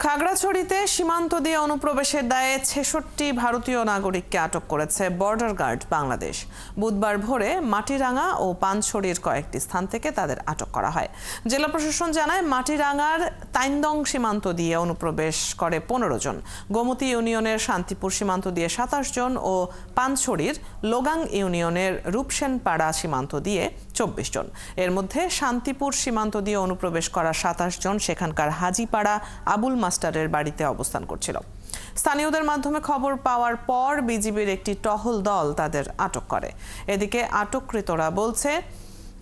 খাগড়াছড়িতে সীমান্ত দিয়ে অনুপ্রবেশের দায়ে ৬৬ ভারতীয় নাগরিককে আটক করেছে বর্ডার গার্ড বাংলাদেশ। বুধবার ভোরে মাটিরাঙ্গা ও পানছড়ির কয়েকটি স্থান থেকে তাদের আটক করা হয়। জেলা প্রশাসন জানায়, মাটিরাঙ্গার তাইন্দং সীমান্ত দিয়ে অনুপ্রবেশ করে ১৫ জন, গোমতী ইউনিয়নের শান্তিপুর সীমান্ত দিয়ে ২৭ জন ও পানছড়ির লোগাং ইউনিয়নের রূপসেনপাড়া সীমান্ত দিয়ে ২৪ জন। এর মধ্যে শান্তিপুর সীমান্ত দিয়ে অনুপ্রবেশ করা ২৭ জন সেখানকার হাজিপাড়া আবুল মাস্টারের বাড়িতে অবস্থান করছিল। স্থানীয়দের মাধ্যমে খবর পাওয়ার পর বিজিবির একটি টহল দল তাদের আটক করে। এদিকে আটককৃতরা বলছে,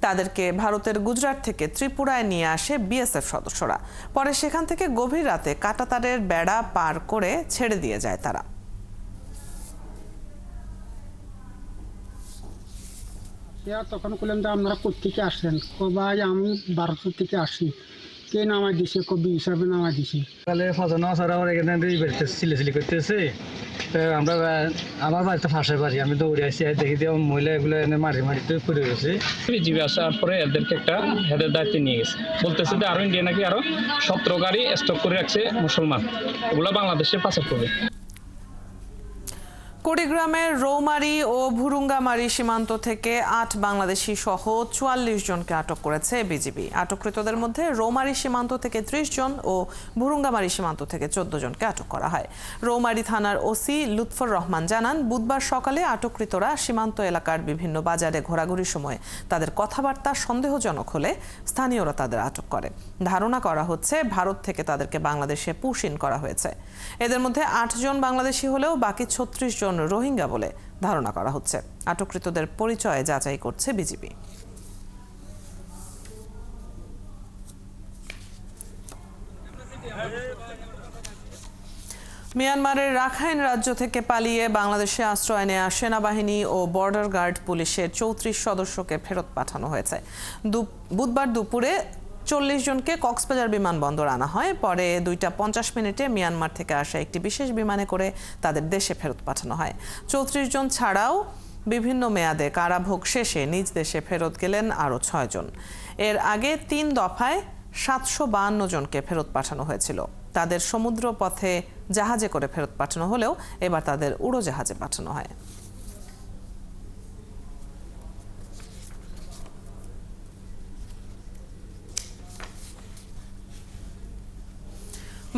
তাদেরকে ভারতের গুজরাট থেকে ত্রিপুরায় নিয়ে আসে বিএসএফ সদস্যরা। পরে সেখান থেকে গভীর রাতে কাঁটাতারের বেড়া পার করে ছেড়ে দিয়ে যায় তারা। তখন বললাম যে আপনারা কোথেকে আসছেন? ভাই আমি ভারত থেকে আসি। কে নামাই দিছে? কবি হিসাবে নামাই দিছে। তাহলে ফাজানো আসার আমার এখানে সিলেসিলি করতেছে। আমরা আমার বাড়িতে ফাঁসে পারি, আমি দৌড়ে আসি, দেখি দিয়ে মহিলা এগুলো এনে মারি মারিতে পড়ে গেছে। বিজিবি আসার পরে এদেরকে একটা হেডের দায়িত্বে নিয়ে গেছে, বলতেছে যে আরো ইন্ডিয়া নাকি আরো 17 গাড়ি স্টক করে রাখছে মুসলমান, এগুলো বাংলাদেশে পাচার করবে। কুড়িগ্রামের রৌমারী ও ভুরুঙ্গামারী সীমান্ত থেকে ৮ বাংলাদেশি সহ ৪৪ জনকে আটক করেছে বিজিবি। আটককৃতদের মধ্যে রৌমারী সীমান্ত থেকে ৩০ জন ও ভুরুঙ্গামারী সীমান্ত থেকে ১৪ জনকে আটক করা হয়। রৌমারী থানার ওসি লুৎফর রহমান জানান, বুধবার সকালে আটককৃতরা সীমান্ত এলাকার বিভিন্ন বাজারে ঘোরাঘুরির সময় তাদের কথাবার্তা সন্দেহজনক হলে স্থানীয়রা তাদের আটক করে। ধারণা করা হচ্ছে ভারত থেকে তাদেরকে বাংলাদেশে পুশ ইন করা হয়েছে। এদের মধ্যে ৮ জন বাংলাদেশি হলেও বাকি ৩৬ জন রোহিঙ্গা বলে ধারণা করা হচ্ছে। আটককৃতদের পরিচয় যাচাই করছে বিজিবি। মিয়ানমারের রাখাইন রাজ্য থেকে পালিয়ে বাংলাদেশে আশ্রয় নেওয়া সেনাবাহিনী ও বর্ডার গার্ড পুলিশের ৩৪ সদস্যকে ফেরত পাঠানো হয়েছে। বুধবার দুপুরে ৪০ জনকে কক্সবাজার বিমানবন্দর আনা হয়। পরে ২টা ৫০ মিনিটে মিয়ানমার থেকে আসা একটি বিশেষ বিমানে করে তাদের দেশে ফেরত পাঠানো হয়। ৩৪ জন ছাড়াও বিভিন্ন মেয়াদে কারাভোগ শেষে নিজ দেশে ফেরত গেলেন আরও ৬ জন। এর আগে ৩ দফায় ৭৫২ জনকে ফেরত পাঠানো হয়েছিল। তাদের সমুদ্র পথে জাহাজে করে ফেরত পাঠানো হলেও এবার তাদের উড়োজাহাজে পাঠানো হয়।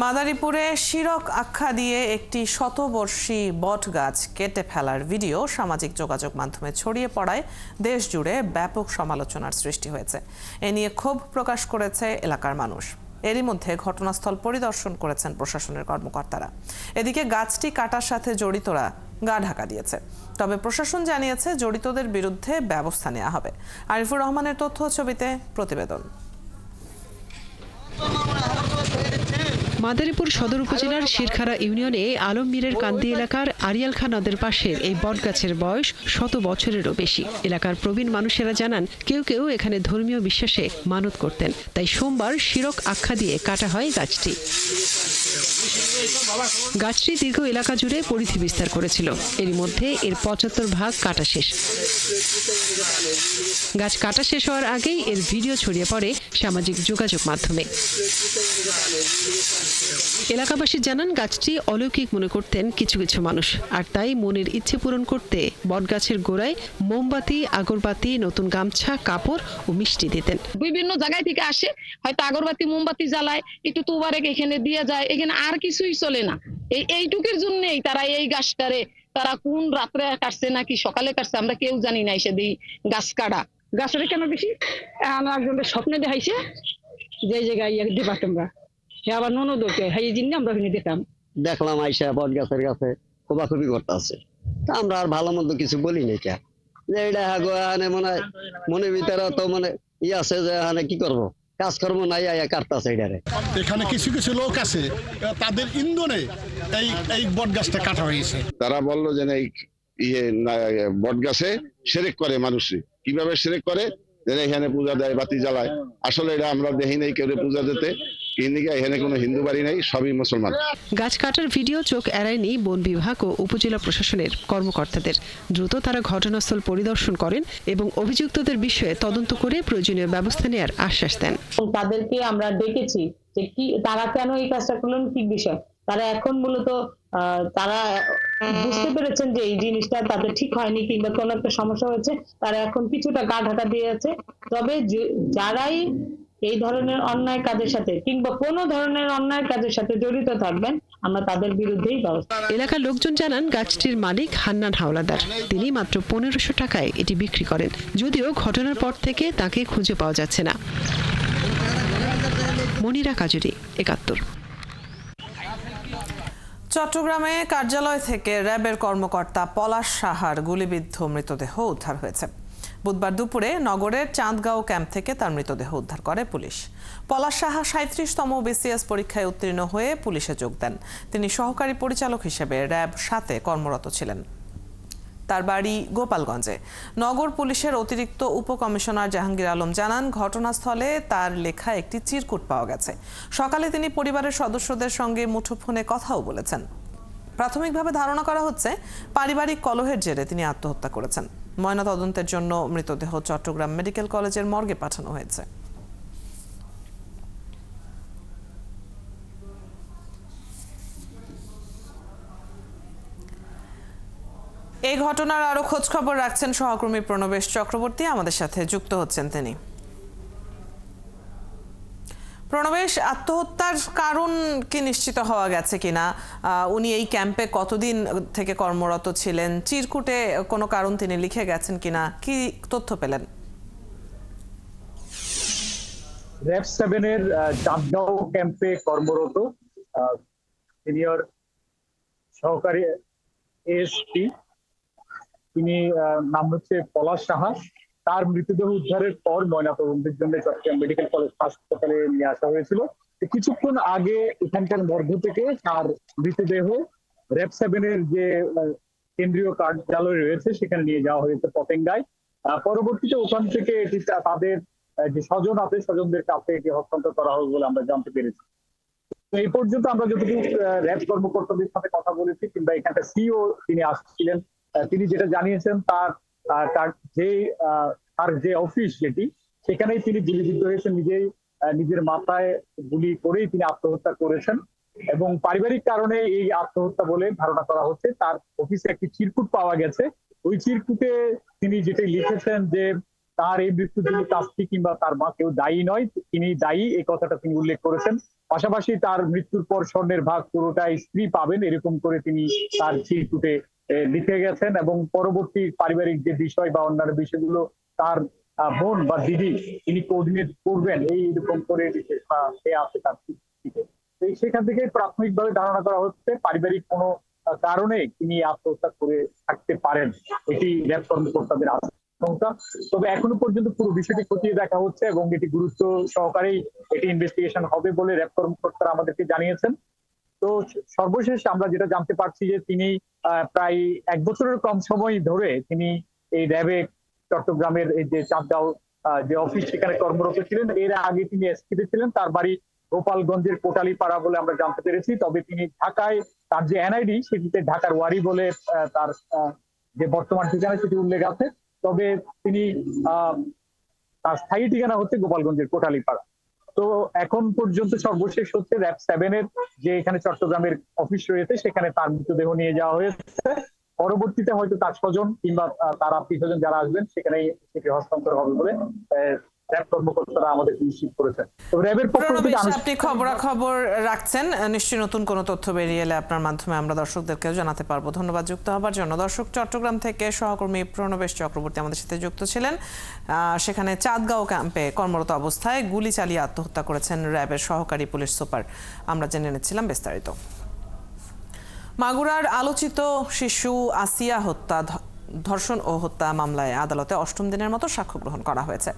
মাদারীপুরে শিরক আখ্যা দিয়ে একটি শতবর্ষী বট গাছ কেটে ফেলার ভিডিও সামাজিক যোগাযোগ মাধ্যমে ছড়িয়ে পড়ায় দেশ জুড়ে ব্যাপক সমালোচনার সৃষ্টি হয়েছে। এ নিয়ে ক্ষোভ প্রকাশ করেছে এলাকার মানুষ। এরই মধ্যে ঘটনাস্থল পরিদর্শন করেছেন প্রশাসনের কর্মকর্তারা। এদিকে গাছটি কাটার সাথে জড়িতরা গা ঢাকা দিয়েছে। তবে প্রশাসন জানিয়েছে, জড়িতদের বিরুদ্ধে ব্যবস্থা নেওয়া হবে। আরিফুর রহমানের তথ্য ছবিতে প্রতিবেদন। মাদারীপুর সদর উপজেলার শিরখারা ইউনিয়নে আলমমীরের কান্দি এলাকার আরিয়ালখা নদের পাশের এই বটগাছের বয়স ১০০ বছরেরও বেশি। এলাকার প্রবীণ মানুষেরা জানান, কেউ কেউ এখানে ধর্মীয় বিশ্বাসে মানত করতেন, তাই সোমবার শিরক আখ্যা দিয়ে কাটা হয় গাছটি। গাছটি দীর্ঘ এলাকা জুড়ে পরিধি বিস্তার করেছিল। এর মধ্যে এর ৭৫ ভাগ কাটা শেষ। গাছ কাটা শেষ হওয়ার আগেই এর ভিডিও ছড়িয়ে পড়ে সামাজিক যোগাযোগ মাধ্যমে। এলাকাবাসী জানান, গাছটি অলৌকিক মনে করতেন কিছু কিছু মানুষ, আর তাই মনের ইচ্ছে পূরণ করতে বটগাছের গোড়ায় মোমবাতি, আগরবাতি, নতুন গামছা, কাপড় ও মিষ্টি দিতেন। বিভিন্ন জায়গায় থেকে আসে, হয়তো আগরবাতি মোমবাতি জ্বালায়, একটু তুবারে এখানে দিয়ে যায়, এখানে আর কিছুই চলে না। এইটুকের জন্যই তারা এই গাছটারে, তারা কোন রাত্রে কাটছে নাকি সকালে কাটছে আমরা কেউ জানি না। এসে দিই গাছ কাটা। গাছটা কেন বেশি আমার একজনের স্বপ্নে দেখাইছে যে জায়গায় দিবা তোমরা, আবার ননদকে হাই জিনিস আমরা দেখতাম, দেখলাম আইসা বট গাছের কাছে খোবাখুবি করতে আছে। তা আমরা আর ভালো মন্দ কিছু বলি নাই, কে যে এটা মনের ভিতরে তো ই আছে যে কি করবো, কাজকর্ম নাই, আয়া কাটতেছে। এখানে কিছু কিছু লোক আছে, তাদের ইন্ধনে এই বট গাছটা কাটা হয়েছে। তারা বললো যে বট গাছে শিরক করে মানুষে। কিভাবে শিরক করে? এখানে পূজা দেয়, বাতি জ্বালায়। আসলে এটা আমরা দেখি নাই কেউ পূজা দিতে। এখানে কোনো হিন্দু বাড়ি নাই, সবই মুসলমান। গাছ কাটার ভিডিও চোখ এড়ায়নি বন বিভাগ ও উপজেলা প্রশাসনের কর্মকর্তাদের। দ্রুত তারা ঘটনাস্থল পরিদর্শন করেন এবং অভিযুক্তদের বিষয়ে তদন্ত করে প্রয়োজনীয় ব্যবস্থা নেওয়ার আশ্বাস দেন। তাদেরকে আমরা ডেকেছি যে কি তারা কেন এই কাজটা করলেন, কি বিষয়। তারা এখন মূলত তারা বুঝতে পেরেছেন যে এই জিনিসটা তাদের ঠিক হয়নি কিংবা কোনো একটা সমস্যা হয়েছে, তারা এখন কিছুটা গা ঢাকা দিয়েছে। তবে যারাই এই ধরনের অন্যায় কাজের সাথে কিংবা কোনো ধরনের অন্যায় কাজের সাথে জড়িত থাকবেন, আমরা তাদের বিরুদ্ধেই ব্যবস্থা। এলাকার লোকজন জানান গাছটির মালিক হান্নান হাওলাদার। তিনি মাত্র 1500 টাকায় এটি বিক্রি করেন, যদিও ঘটনার পর থেকে তাকে খুঁজে পাওয়া যাচ্ছে না। মনিরা কাজুরি, ৭১। চট্টগ্রামে কার্যালয় থেকে র্যাবের কর্মকর্তা পলাশ সাহার গুলিবিদ্ধ মৃতদেহ উদ্ধার হয়েছে। বুধবার দুপুরে নগরের চাঁদগাঁও ক্যাম্প থেকে তার মৃতদেহ উদ্ধার করে পুলিশ। পলাশ সাহা ৩৭তম বিসিএস পরীক্ষায় উত্তীর্ণ হয়ে পুলিশে যোগ দেন। তিনি সহকারী পরিচালক হিসেবে র্যাব ৭-এ কর্মরত ছিলেন। তার বাড়ি গোপালগঞ্জে। নগর পুলিশের অতিরিক্ত উপকমিশনার জাহাঙ্গীর আলম জানান, ঘটনাস্থলে তার লেখা একটি চিরকুট পাওয়া গেছে। সকালে তিনি পরিবারের সদস্যদের সঙ্গে মুঠোফোনে কথাও বলেছেন। প্রাথমিকভাবে ধারণা করা হচ্ছে পারিবারিক কলহের জেরে তিনি আত্মহত্যা করেছেন। ময়নাতদন্তের জন্য মৃতদেহ চট্টগ্রাম মেডিকেল কলেজের মর্গে পাঠানো হয়েছে। এই ঘটনার আরো খোঁজ খবর রাখছেন সহকর্মী প্রণবেশ চক্রবর্তী, আমাদের সাথে যুক্ত হচ্ছেন তিনি। প্রণবেশ, আত্মহত্যার কারণ কি নিশ্চিত হওয়া গেছে কিনা? উনি এই ক্যাম্পে কতদিন থেকে কর্মরত ছিলেন? চিরকুটে কোনো কারণ তিনি লিখে গেছেন কিনা, কি তথ্য পেলেন? র্যাব 7-এর চাঁদগাঁও ক্যাম্পে কর্মরত সিনিয়র সহকারী এএসপি, তিনি নাম হচ্ছে পলাশ সাহা। তার মৃতদেহ উদ্ধারের পর ময়নাতদন্তের জন্য চট্টগ্রাম মেডিকেল কলেজ হাসপাতালে নিয়ে আসা হয়েছিল। কিছুক্ষণ আগে এখানকার মর্গ থেকে তার মৃতদেহ র্যাব 7-এর যে কেন্দ্রীয় কার্যালয় রয়েছে সেখানে নিয়ে যাওয়া হয়েছে পতেঙ্গায়। পরবর্তীতে ওখান থেকে এটি তাদের যে স্বজন আছে স্বজনদের কাছে এটি হস্তান্তর করা হবে বলে আমরা জানতে পেরেছি। এই পর্যন্ত আমরা যতটুকু র্যাব কর্মকর্তাদের সাথে কথা বলেছি কিংবা এখানকার সিও তিনি আসছিলেন, তিনি যেটা জানিয়েছেন তার যে অফিস যেটি সেখানেই তিনি গুলিবিদ্ধ হয়েছেন, নিজের মাথায় গুলি করেই তিনি আত্মহত্যা করেছেন এবং পারিবারিক কারণে এই আত্মহত্যা বলে ধারণা করা হচ্ছে। তার অফিসে একটি চিরকুট পাওয়া গেছে। ওই চিরকুটে তিনি যেটা লিখেছেন যে তার এই মৃত্যুর জন্য শাস্তি কিংবা তার মা কেউ দায়ী নয়, তিনি দায়ী, এই কথাটা তিনি উল্লেখ করেছেন। পাশাপাশি তার মৃত্যুর পর স্বর্ণের ভাগ পুরোটাই স্ত্রী পাবেন, এরকম করে তিনি তার চিরকুটে লিখে গেছেন এবং পরবর্তী পারিবারিক যে বিষয় বা অন্যান্য বিষয়গুলো তার বোন বা দিদি তিনি কোঅর্ডিনেট করবেন, এইরকম করে সে আছে তার চিঠিতে। সেখান থেকে প্রাথমিকভাবে ধারণা করা হচ্ছে পারিবারিক কোনো কারণে তিনি আত্মহত্যা করে থাকতে পারেন, এটি র্যাব কর্মকর্তাদের আশঙ্কা। তবে এখনো পর্যন্ত পুরো বিষয়টি খতিয়ে দেখা হচ্ছে এবং এটি গুরুত্ব সহকারেই এটি ইনভেস্টিগেশন হবে বলে র্যাব কর্মকর্তারা আমাদেরকে জানিয়েছেন। তো সর্বশেষ আমরা যেটা জানতে পারছি যে তিনি প্রায় 1 বছরের কম সময় ধরে তিনি এই র্যাবে চট্টগ্রামের এই যে চাঁদগাঁও যে অফিস সেখানে কর্মরত ছিলেন। এর আগে তিনি এসপিতে ছিলেন, তার বাড়ি গোপালগঞ্জের কোটালীপাড়া বলে আমরা জানতে পেরেছি। তবে তিনি ঢাকায় তার যে এনআইডি সেটিতে ঢাকার ওয়ারি বলে তার যে বর্তমান ঠিকানা সেটি উল্লেখ আছে। তবে তিনি তার স্থায়ী ঠিকানা হচ্ছে গোপালগঞ্জের কোটালীপাড়া। তো এখন পর্যন্ত সর্বশেষ হচ্ছে র্যাব 7-এর যে এখানে চট্টগ্রামের অফিস রয়েছে সেখানে তার মৃতদেহ নিয়ে যাওয়া হয়েছে। পরবর্তীতে হয়তো তার স্বজন কিংবা তার আত্মীয় স্বজন যারা আসবেন সেখানে সেটি হস্তান্তর হবে বলে র্যাব কর্মকর্তারা আমাদের নিশ্চিত করেছেন। তো র্যাবের পক্ষ থেকে আপনি খবরাখবর রাখছেন, নিশ্চয়ই নতুন কোনো তথ্য বেরিয়ে এলে আপনার মাধ্যমে আমরা দর্শকদেরকেও জানাতে পারবো। ধন্যবাদ যুক্ত হবার জন্য। দর্শক, চট্টগ্রাম থেকে সহকর্মী প্রণবেশ চক্রবর্তী আমাদের সাথে যুক্ত ছিলেন। সেখানে চাঁদগাঁও ক্যাম্পে কর্মরত অবস্থায় গুলি চালিয়ে আত্মহত্যা করেছেন র্যাবের সহকারী পুলিশ সুপার। আমরা জেনে নিচ্ছিলাম বিস্তারিত। মাগুরার আলোচিত শিশু আসিয়া হত্যা, ধর্ষণ ও হত্যা মামলায় আদালতে ৮ম দিনের মতো সাক্ষ্য গ্রহণ করা হয়েছে।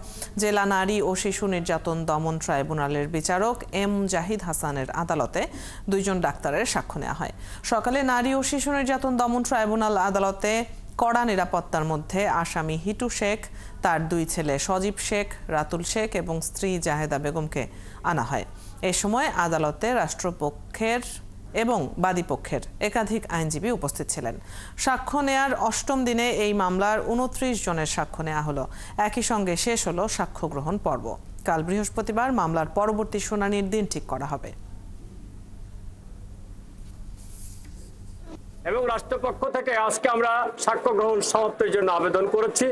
জেলা নারী ও শিশু নির্যাতন দমন ট্রাইব্যুনালের বিচারক এম জাহিদ হাসানের আদালতে 2 জন ডাক্তারের সাক্ষ্য নেওয়া হয়। সকালে নারী ও শিশু নির্যাতন দমন ট্রাইব্যুনাল আদালতে কড়া নিরাপত্তার মধ্যে আসামি হিটু শেখ, তার 2 ছেলে সজীব শেখ, রাতুল শেখ এবং স্ত্রী জাহেদা বেগমকে আনা হয়। এ সময় আদালতে রাষ্ট্রপক্ষের এবং বাদীপক্ষের একাধিক আইনজীবী উপস্থিত ছিলেন। সাক্ষ্য নেয়ার ৮ম দিনে এই মামলার ২৯ জনের সাক্ষ্য নেওয়া হলো। একই সঙ্গে শেষ হলো সাক্ষ্য গ্রহণ পর্ব। কাল বৃহস্পতিবার মামলার পরবর্তী শুনানির দিন ঠিক করা হবে। এবং রাষ্ট্রপক্ষ থেকে আজকে আমরা সাক্ষ্য গ্রহণ সমাপ্তির জন্য আবেদন করেছি।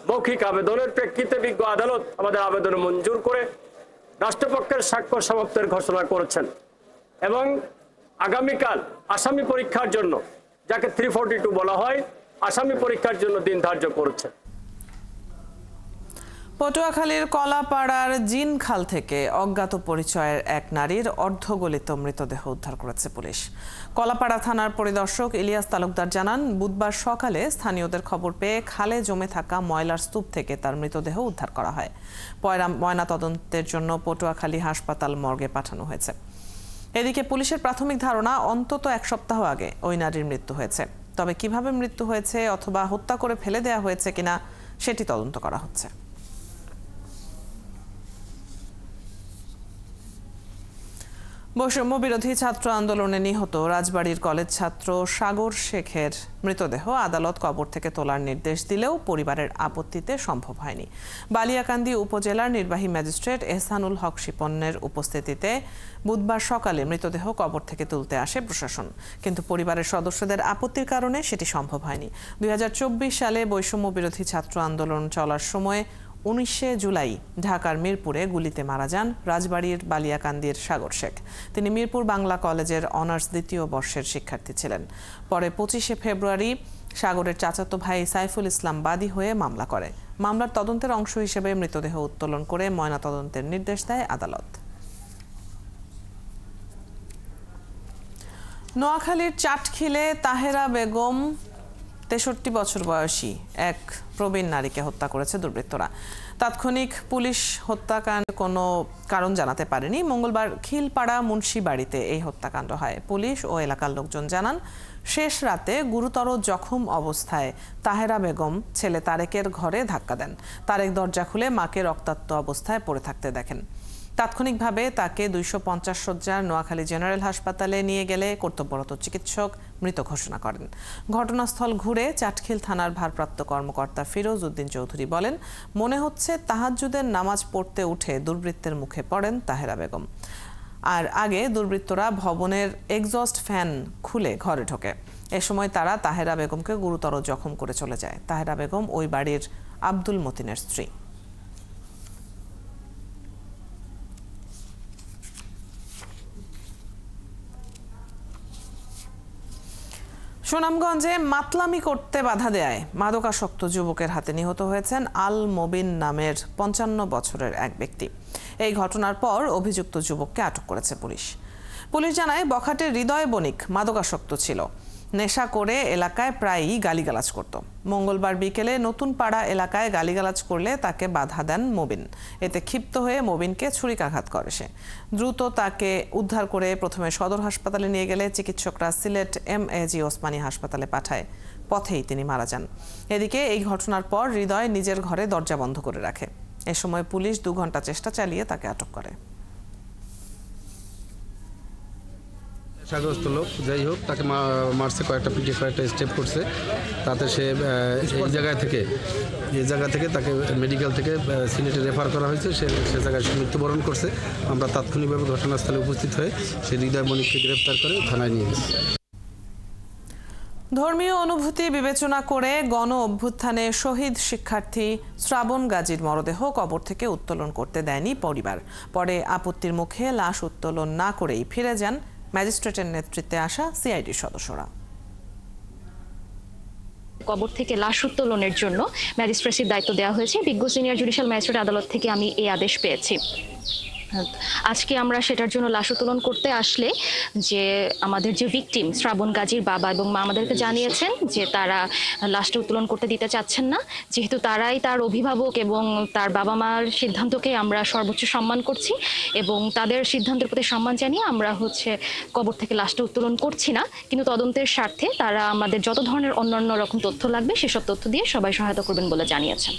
মৌখিক আবেদনের প্রেক্ষিতে বিজ্ঞ আদালত আমাদের আবেদন মঞ্জুর করে রাষ্ট্রপক্ষের সাক্ষ্য সমাপ্তির ঘোষণা করেছেন এবং আগামীকাল আসামি পরীক্ষার জন্য, যাকে 342 বলা হয়, আসামি পরীক্ষার জন্য দিন ধার্য করেছেন। পটুয়াখালীর কলাপাড়ার জিনখাল থেকে অজ্ঞাত পরিচয়ের এক নারীর অর্ধগলিত মৃতদেহ উদ্ধার করেছে পুলিশ। কলাপাড়া থানার পরিদর্শক ইলিয়াস তালুকদার জানান, বুধবার সকালে স্থানীয়দের খবর পেয়ে খালে জমে থাকা ময়লার স্তূপ থেকে তার মৃতদেহ উদ্ধার করা হয়। ময়নাতদন্তের জন্য পটুয়াখালী হাসপাতাল মর্গে পাঠানো হয়েছে। এদিকে পুলিশের প্রাথমিক ধারণা অন্তত 1 সপ্তাহ আগে ওই নারীর মৃত্যু হয়েছে। তবে কিভাবে মৃত্যু হয়েছে অথবা হত্যা করে ফেলে দেওয়া হয়েছে কিনা সেটি তদন্ত করা হচ্ছে। বৈষম্য বিরোধী ছাত্র আন্দোলনে নিহত রাজবাড়ীর কলেজ ছাত্র সাগর শেখের মৃতদেহ আদালত কবর থেকে তোলার নির্দেশ দিলেও পরিবারের আপত্তিতে সম্ভব হয়নি। বালিয়াকান্দি উপজেলার নির্বাহী ম্যাজিস্ট্রেট এহসানুল হক শিপনের উপস্থিতিতে বুধবার সকালে মৃতদেহ কবর থেকে তুলতে আসে প্রশাসন, কিন্তু পরিবারের সদস্যদের আপত্তির কারণে সেটি সম্ভব হয়নি। 2024 সালে বৈষম্য বিরোধী ছাত্র আন্দোলন চলার সময় 19 জুলাই ঢাকার মিরপুরে গুলিতে মারা যান রাজবাড়ীর বালিয়াকান্দির সাগর শেখ। তিনি মিরপুর বাংলা কলেজের অনার্স 2য় বর্ষের শিক্ষার্থী ছিলেন। পরে 25 ফেব্রুয়ারি সাগরের চাচাতো ভাই সাইফুল ইসলাম বাদী হয়ে মামলা করে। মামলার তদন্তের অংশ হিসেবে মৃতদেহ উত্তোলন করে ময়নাতদন্তের নির্দেশ দেয় আদালত। নোয়াখালীর চাটখিলে তাহেরা বেগম 63 বছর বয়সী এক প্রবীণ নারীকে হত্যা করেছে দুর্বৃত্তরা। তাৎক্ষণিক পুলিশ হত্যাকাণ্ডের কোনো কারণ জানাতে পারেনি। মঙ্গলবার খিলপাড়া মুন্সি বাড়িতে এই হত্যাকাণ্ড হয়। পুলিশ ও এলাকার লোকজন জানান, শেষ রাতে গুরুতর জখম অবস্থায় তাহেরা বেগম ছেলে তারেকের ঘরে ধাক্কা দেন। তারেক দরজা খুলে মাকে রক্তাক্ত অবস্থায় পড়ে থাকতে দেখেন। তাৎক্ষণিকভাবে তাকে 250 শয্যার নোয়াখালী জেনারেল হাসপাতালে নিয়ে গেলে কর্তব্যরত চিকিৎসক মৃত ঘোষণা করেন। ঘটনাস্থল ঘুরে চাটখিল থানার ভারপ্রাপ্ত কর্মকর্তা ফিরোজ উদ্দিন চৌধুরী বলেন, মনে হচ্ছে তাহাজ্জুদের নামাজ পড়তে উঠে দুর্বৃত্তের মুখে পড়েন তাহেরা বেগম। আর আগে দুর্বৃত্তরা ভবনের এক্সস্ট ফ্যান খুলে ঘরে ঢোকে। এ সময় তারা তাহেরা বেগমকে গুরুতর জখম করে চলে যায়। তাহেরা বেগম ওই বাড়ির আব্দুল মতিনের স্ত্রী। সুনামগঞ্জে মাতলামি করতে বাধা দেয় মাদকাসক্ত যুবকের হাতে নিহত হয়েছেন আল মোবিন নামের 55 বছরের এক ব্যক্তি। এই ঘটনার পর অভিযুক্ত যুবককে আটক করেছে পুলিশ। পুলিশ জানায়, বখাটের হৃদয় বণিক মাদকাসক্ত ছিল। নেশা করে এলাকায় প্রায়ই গালিগালাজ করত। মঙ্গলবার বিকেলে নতুন পাড়া এলাকায় গালিগালাজ করলে তাকে বাধা দেন মোবিন। এতে ক্ষিপ্ত হয়ে মোবিনকে ছুরিকাঘাত করে সে। দ্রুত তাকে উদ্ধার করে প্রথমে সদর হাসপাতালে নিয়ে গেলে চিকিৎসকরা সিলেট MAG ওসমানী হাসপাতালে পাঠায়। পথেই তিনি মারা যান। এদিকে এই ঘটনার পর হৃদয় নিজের ঘরে দরজা বন্ধ করে রাখে। এ সময় পুলিশ 2 ঘন্টা চেষ্টা চালিয়ে তাকে আটক করে। নেশাগ্রস্ত লোক যাই হোক, তাকে মারছে, কয়েকটা পিঠে কয়েকটা স্টেপ করছে। তাতে সে এই জায়গা থেকে তাকে মেডিকেল থেকে সিলেটে রেফার করা হয়েছে। সে জায়গায় মৃত্যুবরণ করছে। আমরা তাৎক্ষণিকভাবে ঘটনাস্থলে উপস্থিত হয়ে সে হৃদয় বণিককে গ্রেফতার করে থানায় নিয়ে গেছি। ধর্মীয় অনুভূতি বিবেচনা করে গণ অভ্যুত্থানে শহীদ শিক্ষার্থী শ্রাবণ গাজীর মরদেহ কবর থেকে উত্তোলন করতে দেয়নি পরিবার। পরে আপত্তির মুখে লাশ উত্তোলন না করেই ফিরে যান ম্যাজিস্ট্রেটের নেতৃত্বে আসা CID সদস্যরা। কবর থেকে লাশ উত্তোলনের জন্য ম্যাজিস্ট্রেসির দায়িত্ব দেওয়া হয়েছে। বিজ্ঞ সিনিয়র জুডিশিয়াল ম্যাজিস্ট্রেট আদালত থেকে আমি এই আদেশ পেয়েছি। আজকে আমরা সেটার জন্য লাশ উত্তোলন করতে আসলে যে আমাদের যে ভিকটিম শ্রাবণ গাজীর বাবা এবং মা আমাদেরকে জানিয়েছেন যে তারা লাশটা উত্তোলন করতে দিতে চাচ্ছেন না, যেহেতু তারাই তার অভিভাবক এবং তার বাবা মার সিদ্ধান্তকে আমরা সর্বোচ্চ সম্মান করছি এবং তাদের সিদ্ধান্তের প্রতি সম্মান জানিয়ে আমরা কবর থেকে লাশটা উত্তোলন করছি না। কিন্তু তদন্তের স্বার্থে তারা আমাদের যত ধরনের অন্যান্য রকম তথ্য লাগবে সেসব তথ্য দিয়ে সবাই সহায়তা করবেন বলে জানিয়েছেন।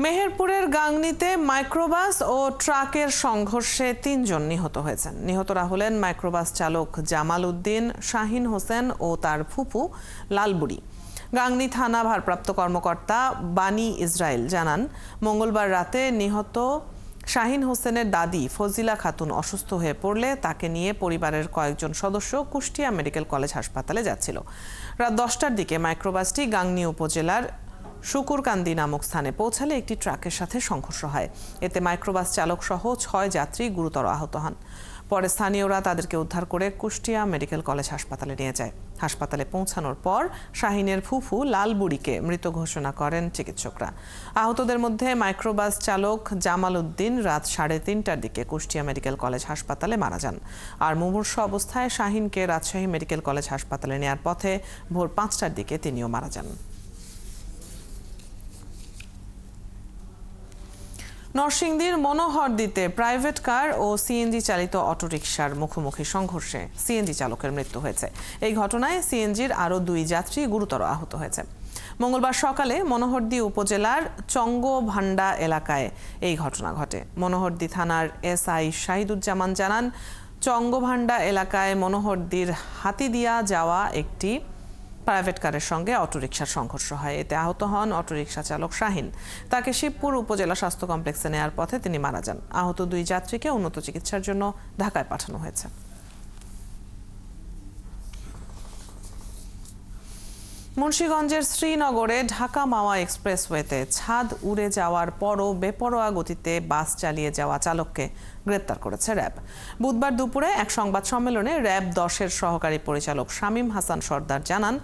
মেহেরপুরের গাংনীতে মাইক্রোবাস ও ট্রাকের সংঘর্ষে 3 জন নিহত হয়েছেন। নিহতরা হলেন মাইক্রোবাস চালক জামাল উদ্দিন, শাহিন হোসেন ও তার ফুপু লালবুড়ি। গাংনী থানা ভারপ্রাপ্ত কর্মকর্তা বানী ইসরায়েল জানান, মঙ্গলবার রাতে নিহত শাহিন হোসেনের দাদি ফজিলা খাতুন অসুস্থ হয়ে পড়লে তাকে নিয়ে পরিবারের কয়েকজন সদস্য কুষ্টিয়া মেডিকেল কলেজ হাসপাতালে যাচ্ছিল। রাত 10টার দিকে মাইক্রোবাসটি গাংনী উপজেলার শুকুরকান্দি নামক স্থানে পৌঁছালে একটি ট্রাকের সাথে সংঘর্ষ হয়। এতে মাইক্রোবাস চালক সহ 6 যাত্রী গুরুতর আহত হন। পরে স্থানীয়রা তাদেরকে উদ্ধার করে কুষ্টিয়া মেডিকেল কলেজ হাসপাতালে নিয়ে যায়। হাসপাতালে পৌঁছানোর পর শাহিনের ফুফু লালবুড়িকে মৃত ঘোষণা করেন চিকিৎসকরা। আহতদের মধ্যে মাইক্রোবাস চালক জামাল উদ্দিন রাত 3:30টার দিকে কুষ্টিয়া মেডিকেল কলেজ হাসপাতালে মারা যান। আর মুমূর্ষু অবস্থায় শাহিনকে রাজশাহী মেডিকেল কলেজ হাসপাতালে নেয়ার পথে ভোর 5টার দিকে তিনিও মারা যান। নরসিংদীর মনোহরদীতে প্রাইভেট কার ও সিএনজি চালিত অটোরিকশার মুখোমুখি সংঘর্ষে সিএনজি চালকের মৃত্যু হয়েছে। এই ঘটনায় সিএনজির আরও 2 যাত্রী গুরুতর আহত হয়েছে। মঙ্গলবার সকালে মনোহরদী উপজেলার চঙ্গভান্ডা এলাকায় এই ঘটনা ঘটে। মনোহরদী থানার এসআই শাহিদুজ্জামান জানান, চঙ্গভান্ডা এলাকায় মনোহরদীর হাতিদিয়া যাওয়া একটি প্রাইভেট কারের সঙ্গে অটোরিকশার সংঘর্ষ হয়। এতে আহত হন অটোরিকশা চালক শাহিন। তাকে শিবপুর উপজেলা স্বাস্থ্য কমপ্লেক্সে নেয়ার পথে তিনি মারা যান। আহত 2 যাত্রীকে উন্নত চিকিৎসার জন্য ঢাকায় পাঠানো হয়েছে। মুন্সিগঞ্জের শ্রীনগরে ঢাকা মাওয়া এক্সপ্রেসওয়েতে ছাদ উড়ে যাওয়ার পরও বেপরোয়া গতিতে বাস চালিয়ে যাওয়া চালককে গ্রেপ্তার করেছে র্যাব। বুধবার দুপুরে এক সংবাদ সম্মেলনে র্যাব 10-এর সহকারী পরিচালক শামীম হাসান সর্দার জানান,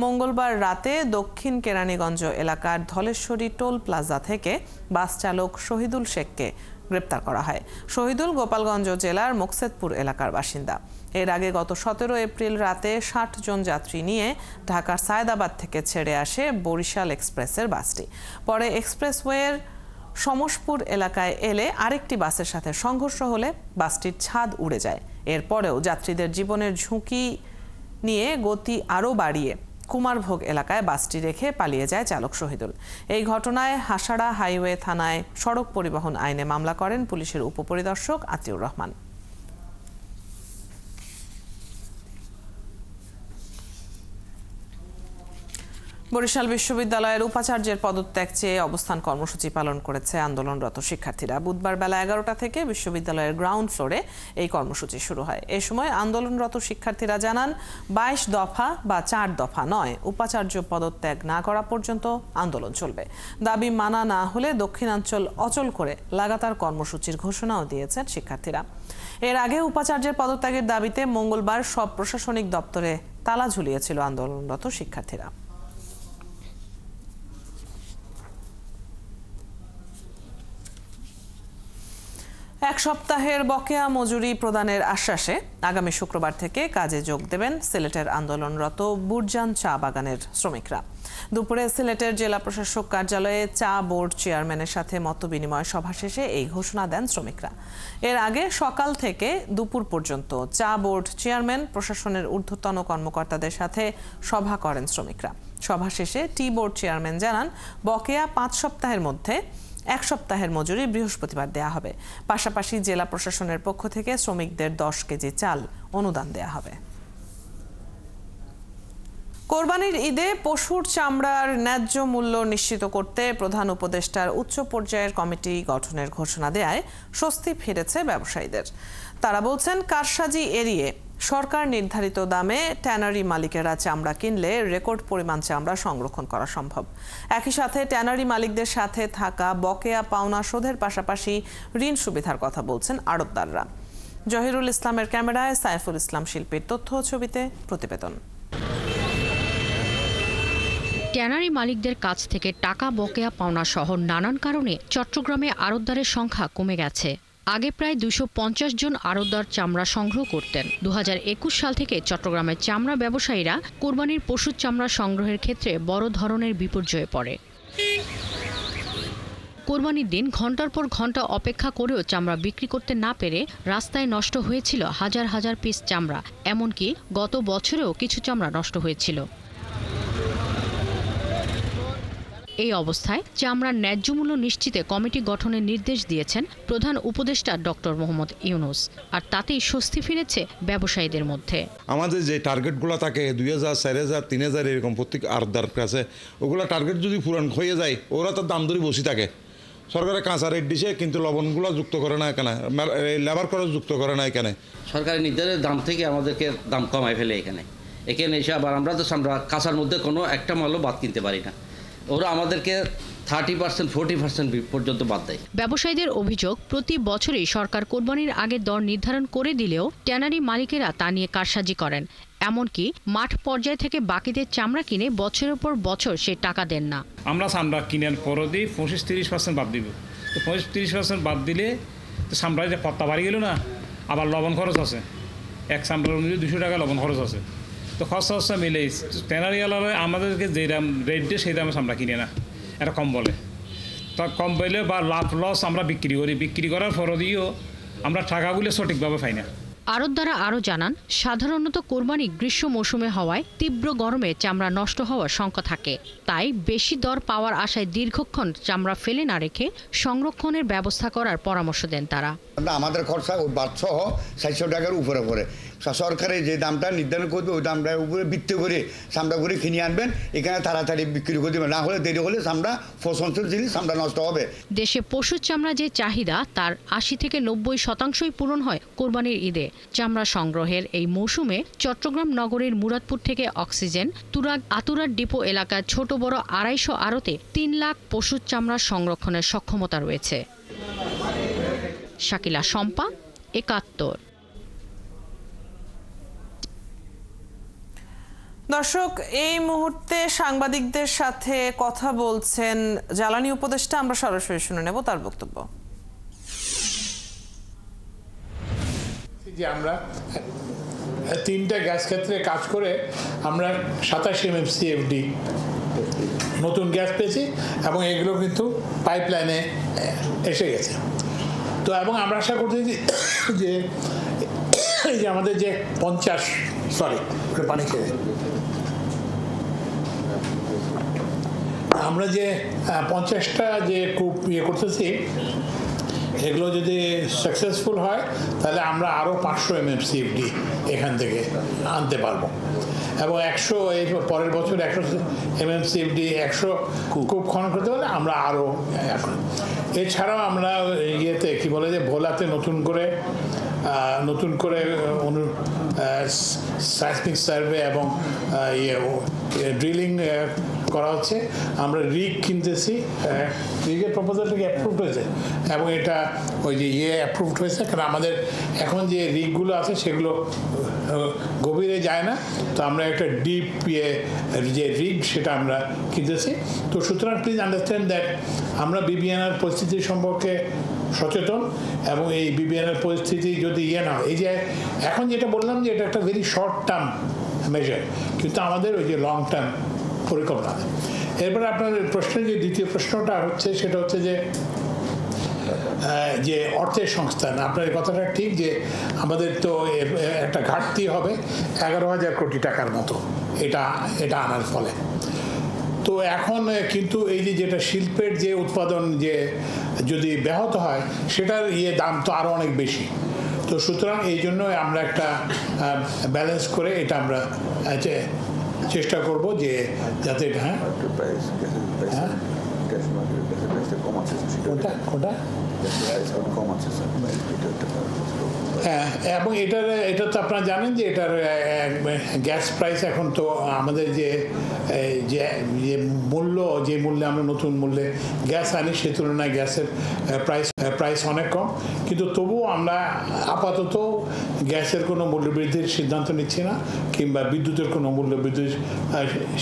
মঙ্গলবার রাতে দক্ষিণ কেরানীগঞ্জ এলাকার ধলেশ্বরী টোল প্লাজা থেকে বাস চালক শহীদুল শেখকে গ্রেপ্তার করা হয়। শহীদুল গোপালগঞ্জ জেলার মোকসেদপুর এলাকার বাসিন্দা। এর আগে গত 17 এপ্রিল রাতে 60 জন যাত্রী নিয়ে ঢাকার সায়েদাবাদ থেকে ছেড়ে আসে বরিশাল এক্সপ্রেসের বাসটি। পরে এক্সপ্রেসওয়ের সমসপুর এলাকায় এলে আরেকটি বাসের সাথে সংঘর্ষ হলে বাসটির ছাদ উড়ে যায়। এরপরেও যাত্রীদের জীবনের ঝুঁকি নিয়ে গতি আরও বাড়িয়ে কুমারভোগ এলাকায় বাসটি রেখে পালিয়ে যায় চালক শহীদুল। এই ঘটনায় হাসাড়া হাইওয়ে থানায় সড়ক পরিবহন আইনে মামলা করেন পুলিশের উপপরিদর্শক আতিউর রহমান। বরিশাল বিশ্ববিদ্যালয়ের উপাচার্যের পদত্যাগ চেয়ে অবস্থান কর্মসূচি পালন করেছে আন্দোলনরত শিক্ষার্থীরা। বুধবার বেলা 11টা থেকে বিশ্ববিদ্যালয়ের গ্রাউন্ড ফ্লোরে এই কর্মসূচি শুরু হয়। এ সময় আন্দোলনরত শিক্ষার্থীরা জানান, 22 দফা বা 4 দফা নয়, উপাচার্য পদত্যাগ না করা পর্যন্ত আন্দোলন চলবে। দাবি মানা না হলে দক্ষিণাঞ্চল অচল করে লাগাতার কর্মসূচির ঘোষণাও দিয়েছেন শিক্ষার্থীরা। এর আগে উপাচার্যের পদত্যাগের দাবিতে মঙ্গলবার সব প্রশাসনিক দপ্তরে তালা ঝুলিয়েছিল আন্দোলনরত শিক্ষার্থীরা। এক সপ্তাহের বকেয়া মজুরি প্রদানের আশ্বাসে আগামী শুক্রবার থেকে কাজে যোগ দেবেন সিলেটের আন্দোলনরত বুরজান চা বাগানের শ্রমিকরা। দুপুরে সিলেটের জেলা প্রশাসক কার্যালয়ে চা বোর্ড চেয়ারম্যানের সাথে মতবিনিময় সভা শেষে এই ঘোষণা দেন শ্রমিকরা। এর আগে সকাল থেকে দুপুর পর্যন্ত চা বোর্ড চেয়ারম্যান প্রশাসনের ঊর্ধ্বতন কর্মকর্তাদের সাথে সভা করেন শ্রমিকরা। সভা শেষে টি বোর্ড চেয়ারম্যান জানান, বকেয়া 5 সপ্তাহের মধ্যে 1 সপ্তাহের মজুরি বৃহস্পতিবার দেয়া হবে। পাশাপাশি জেলা প্রশাসনের পক্ষ থেকে শ্রমিকদের 10 কেজি চাল অনুদান দেয়া হবে। কোরবানির ঈদে পশুর চামড়ার ন্যায্য মূল্য নিশ্চিত করতে প্রধান উপদেষ্টার উচ্চ পর্যায়ের কমিটি গঠনের ঘোষণা দেয়ায় স্বস্তি ফিরেছে ব্যবসায়ীদের। তারা বলছেন, কারসাজি এড়িয়ে সরকার নির্ধারিত দামে ট্যানারি মালিকেরা চামড়া কিনলে রেকর্ড পরিমাণ চামড়া সংরক্ষণ করা সম্ভব। একই সাথে ট্যানারি মালিকদের সাথে থাকা বকেয়া পাওনা শোধের পাশাপাশি ঋণ সুবিধার কথা বলছেন আড়তদাররা। জহিরুল ইসলামের ক্যামেরায় সাইফুল ইসলাম শিল্পীর তথ্য ছবিতে প্রতিবেদন। ট্যানারি মালিকদের কাছ থেকে টাকা বকেয়া পাওনা সহ নানান কারণে চট্টগ্রামে আড়তদারের সংখ্যা কমে গেছে। আগে প্রায় 250 জন আড়তদার চামড়া সংগ্রহ করতেন। 2021 সাল থেকে চট্টগ্রামের চামড়া ব্যবসায়ীরা কোরবানির পশুর চামড়া সংগ্রহের ক্ষেত্রে বড় ধরনের বিপর্যয়ে পড়ে। কোরবানির দিন ঘন্টার পর ঘন্টা অপেক্ষা করেও চামড়া বিক্রি করতে না পেরে রাস্তায় নষ্ট হয়েছিল হাজার হাজার পিস চামড়া। এমনকি গত বছরেও কিছু চামড়া নষ্ট হয়েছিল। এই অবস্থায় চামড়ার ন্যায্য মূল্য নিশ্চিতে কমিটি গঠনের নির্দেশ দিয়েছেন প্রধান উপদেষ্টা ডক্টর মোহাম্মদ ইউনূস। আর তাতেই স্বস্তি ফিরেছে ব্যবসায়ীদের মধ্যে। আমাদের যে টার্গেটগুলো থাকে 2000, 4000, 3000 এরকম প্রত্যেক আড়তদার কাছে, ওগুলো টার্গেট যদি পূরণ হয়ে যায় ওরা তো দাম ধরে বসে থাকে। সরকারের কাঁচা রেট দিছে কিন্তু লবণগুলো যুক্ত করে না এখানে, লেবার খরচ যুক্ত করে না এখানে। সরকারি নির্ধারিত দাম থেকে আমাদেরকে দাম কমায় ফেলে এখানে এসে আবার আমরা কাঁচার মধ্যে কোনো একটা মালও বাদ কিনতে পারি না। ওরা আমাদেরকে 30%, 40% পর্যন্ত বাদ দেয়। ব্যবসায়ীদের অভিযোগ, প্রতি বছরই সরকার কোরবানির আগে দর নির্ধারণ করে দিলেও ট্যানারি মালিকেরা তা নিয়ে কারসাজি করেন। এমনকি মাঠ পর্যায় থেকে বাকিদের চামড়া কিনে বছরের পর বছর সে টাকা দেন না। আমরা চামড়া কিনার পরও দিই 25-30% বাদ দিব। তো 25-30% বাদ দিলে তো চামড়ায় যে পত্তা বাড়ি গেল না, আবার লবণ খরচ আছে, এক চামড়ার অনুযায়ী 200 টাকা লবণ খরচ আছে। তো খরচা মিলেই ট্যানারিওয়ালারা আমাদেরকে যে দাম রেট দিয়ে সেই দামে চামড়া কিনে না, এটা কম বলে। তা কম বলে বা লাভ লস আমরা বিক্রি করি, বিক্রি করার পরও দিয়েও আমরা টাকাগুলো সঠিকভাবে পাই না। আড়তদাররা আরও জানান, সাধারণত কোরবানি গ্রীষ্ম মৌসুমে হওয়ায় তীব্র গরমে চামড়া নষ্ট হওয়ার শঙ্কা থাকে। তাই বেশি দর পাওয়ার আশায় দীর্ঘক্ষণ চামড়া ফেলে না রেখে সংরক্ষণের ব্যবস্থা করার পরামর্শ দেন তারা। আমাদের খরচা বাদসহ 400 টাকার উপরে পড়ে। সরকারের যে দামটা নির্ধারণ করবে ওই দামটার উপরে ভিত্তি করে চামড়া করে কিনে আনবেন, এখানে তাড়াতাড়ি বিক্রি করে দেবেন, না হলে দেরি হলে চামড়া ফসল জিনিস চামড়া নষ্ট হবে। দেশে পশুর চামড়া যে চাহিদা তার 80 থেকে 90% পূরণ হয় কোরবানির ঈদে। চামড়া সংগ্রহের এই মৌসুমে চট্টগ্রাম নগরীর মুরাদপুর থেকে অক্সিজেন, তুরাগ আতুরার ডিপো এলাকার ছোট বড় 250 আড়তে 3 লাখ পশুর চামড়া সংরক্ষণের সক্ষমতা রয়েছে। শাকিলা শম্পা, 71। দর্শক, এই মুহূর্তে সাংবাদিকদের সাথে কথা বলছেন জ্বালানি উপদেষ্টা। আমরা সরাসরি শুনে নেব তার বক্তব্য। যে আমরা 3টা গ্যাস ক্ষেত্রে কাজ করে আমরা 27 MMCFD নতুন গ্যাস পেয়েছি এবং এগুলো কিন্তু পাইপলাইনে এসে গেছে। তো এবং আমরা আশা করছি যে এই যে আমাদের যে 50 পানি খেয়ে আমরা যে 50টা যে কূপ করতেছি, এগুলো যদি সাকসেসফুল হয় তাহলে আমরা আরও 500 MMCFD এখান থেকে আনতে পারবো এবং 100 এই পরের বছর 100 MMCFD 100 কূপ খনন করতে পারলে আমরা আরও এখন। এছাড়াও আমরা ইয়েতে কি বলে যে ভোলাতে নতুন করে সাইসমিক সার্ভে এবং ড্রিলিং করা হচ্ছে। আমরা রিগ কিনতেছি, রিগের প্রপোজালটা কি অ্যাপ্রুভড হয়েছে এবং এটা ওই যে অ্যাপ্রুভড হয়েছে, কারণ আমাদের এখন যে রিগগুলো আছে সেগুলো গভীরে যায় না, তো আমরা একটা ডিপ যে রিগ সেটা আমরা কিনতেছি। তো সুতরাং প্লিজ আন্ডারস্ট্যান্ড দ্যাট আমরা বিবিএনআর পরিস্থিতি সম্পর্কে সচেতন এবং এই বিবিএনআর পরিস্থিতি যদি না হয়, এই যে এখন যেটা বললাম যে এটা একটা ভেরি শর্ট টার্ম মেজার, কিন্তু আমাদের ওই যে লং টার্ম পরিকল্পনা। এরপরে আপনার প্রশ্নের যে দ্বিতীয় প্রশ্নটা হচ্ছে সেটা হচ্ছে যে অর্থের সংস্থান। আপনার এই কথাটা ঠিক যে আমাদের তো একটা ঘাটতি হবে 11,000 কোটি টাকার মতো এটা আনার ফলে। তো এখন কিন্তু এই যে যেটা শিল্পের যে উৎপাদন যে যদি ব্যাহত হয় সেটার দাম তো আরও অনেক বেশি। তো সুতরাং এই জন্য আমরা একটা ব্যালেন্স করে এটা আমরা চেষ্টা করব যে যাতে এবং এটা তো আপনারা জানেন যে এটার গ্যাস প্রাইস এখন তো আমাদের যে মূল্যে আমরা নতুন মূল্যে গ্যাস আনি সে তুলনায় গ্যাসের প্রাইস অনেক কম, কিন্তু তবুও আমরা আপাতত গ্যাসের কোনো মূল্য বৃদ্ধির সিদ্ধান্ত নিচ্ছি না কিংবা বিদ্যুতের কোনো মূল্য বৃদ্ধির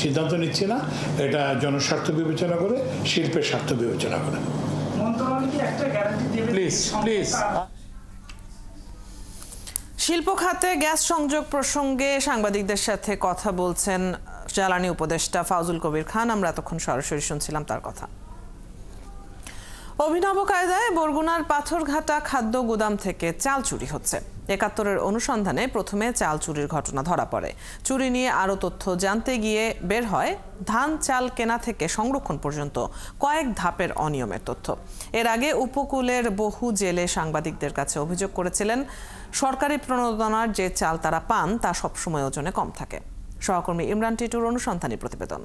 সিদ্ধান্ত নিচ্ছি না। এটা জনস্বার্থ বিবেচনা করে, শিল্পের স্বার্থ বিবেচনা করে। শিল্প খাতে গ্যাস সংযোগ প্রসঙ্গে সাংবাদিকদের সাথে কথা বলছেন জ্বালানি উপদেষ্টা ফাউজুল কবির খান। আমরা এতক্ষণ সরাসরি শুনছিলাম তার কথা। অভিনব কায়দায় বরগুনার পাথরঘাটা খাদ্য গুদাম থেকে চাল চুরি হচ্ছে। একাত্তরের অনুসন্ধানে প্রথমে চাল চুরির ঘটনা ধরা পড়ে। চুরি নিয়ে আরও তথ্য জানতে গিয়ে বের হয় ধান চাল কেনা থেকে সংরক্ষণ পর্যন্ত কয়েক ধাপের অনিয়মের তথ্য। এর আগে উপকূলের বহু জেলে সাংবাদিকদের কাছে অভিযোগ করেছিলেন, সরকারি প্রণোদনার যে চাল তারা পান তা সবসময় ওজনে কম থাকে। সহকর্মী ইমরান টিটুর অনুসন্ধানী প্রতিবেদন।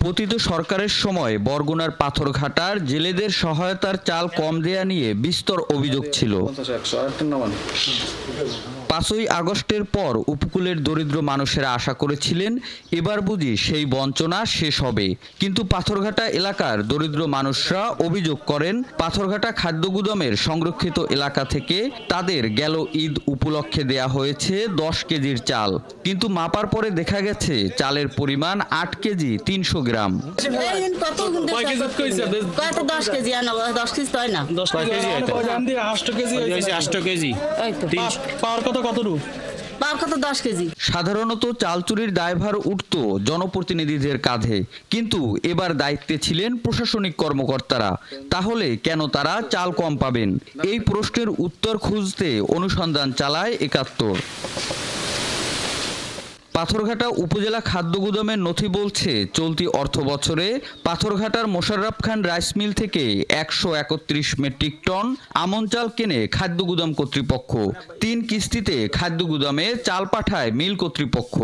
পতিত সরকারের সময় বরগুনার পাথরঘাটার জেলেদের সহায়তার চাল কম দেয়া নিয়ে বিস্তর অভিযোগ ছিল। 5ই আগস্টের পর উপকূলের দরিদ্র মানুষেরা আশা করেছিলেন এবার বুঝি সেই বঞ্চনা শেষ হবে, কিন্তু পাথরঘাটা এলাকার দরিদ্র মানুষরা অভিযোগ করেন পাথরঘাটা খাদ্য গুদামের সংরক্ষিত এলাকা থেকে তাদের গেল ঈদ উপলক্ষে দেয়া হয়েছে 10 কেজির চাল, কিন্তু মাপার পরে দেখা গেছে চালের পরিমাণ 8 কেজি 300 গ্রাম। সাধারণত চাল চুরির দায়ভার উঠত জনপ্রতিনিধিদের কাঁধে, কিন্তু এবার দায়িত্বে ছিলেন প্রশাসনিক কর্মকর্তারা। তাহলে কেন তারা চাল কম পাবেন? এই প্রশ্নের উত্তর খুঁজতে অনুসন্ধান চালায় একাত্তর। পাথরঘাটা উপজেলা খাদ্য গুদামের নথি বলছে চলতি অর্থ বছরে পাথরঘাটার মোশাররফ খান রাইস মিল থেকে 131 মেট্রিক টন আমন চাল কেনে খাদ্য গুদাম কর্তৃপক্ষ। 3 কিস্তিতে খাদ্য গুদামে চাল পাঠায় মিল কর্তৃপক্ষ।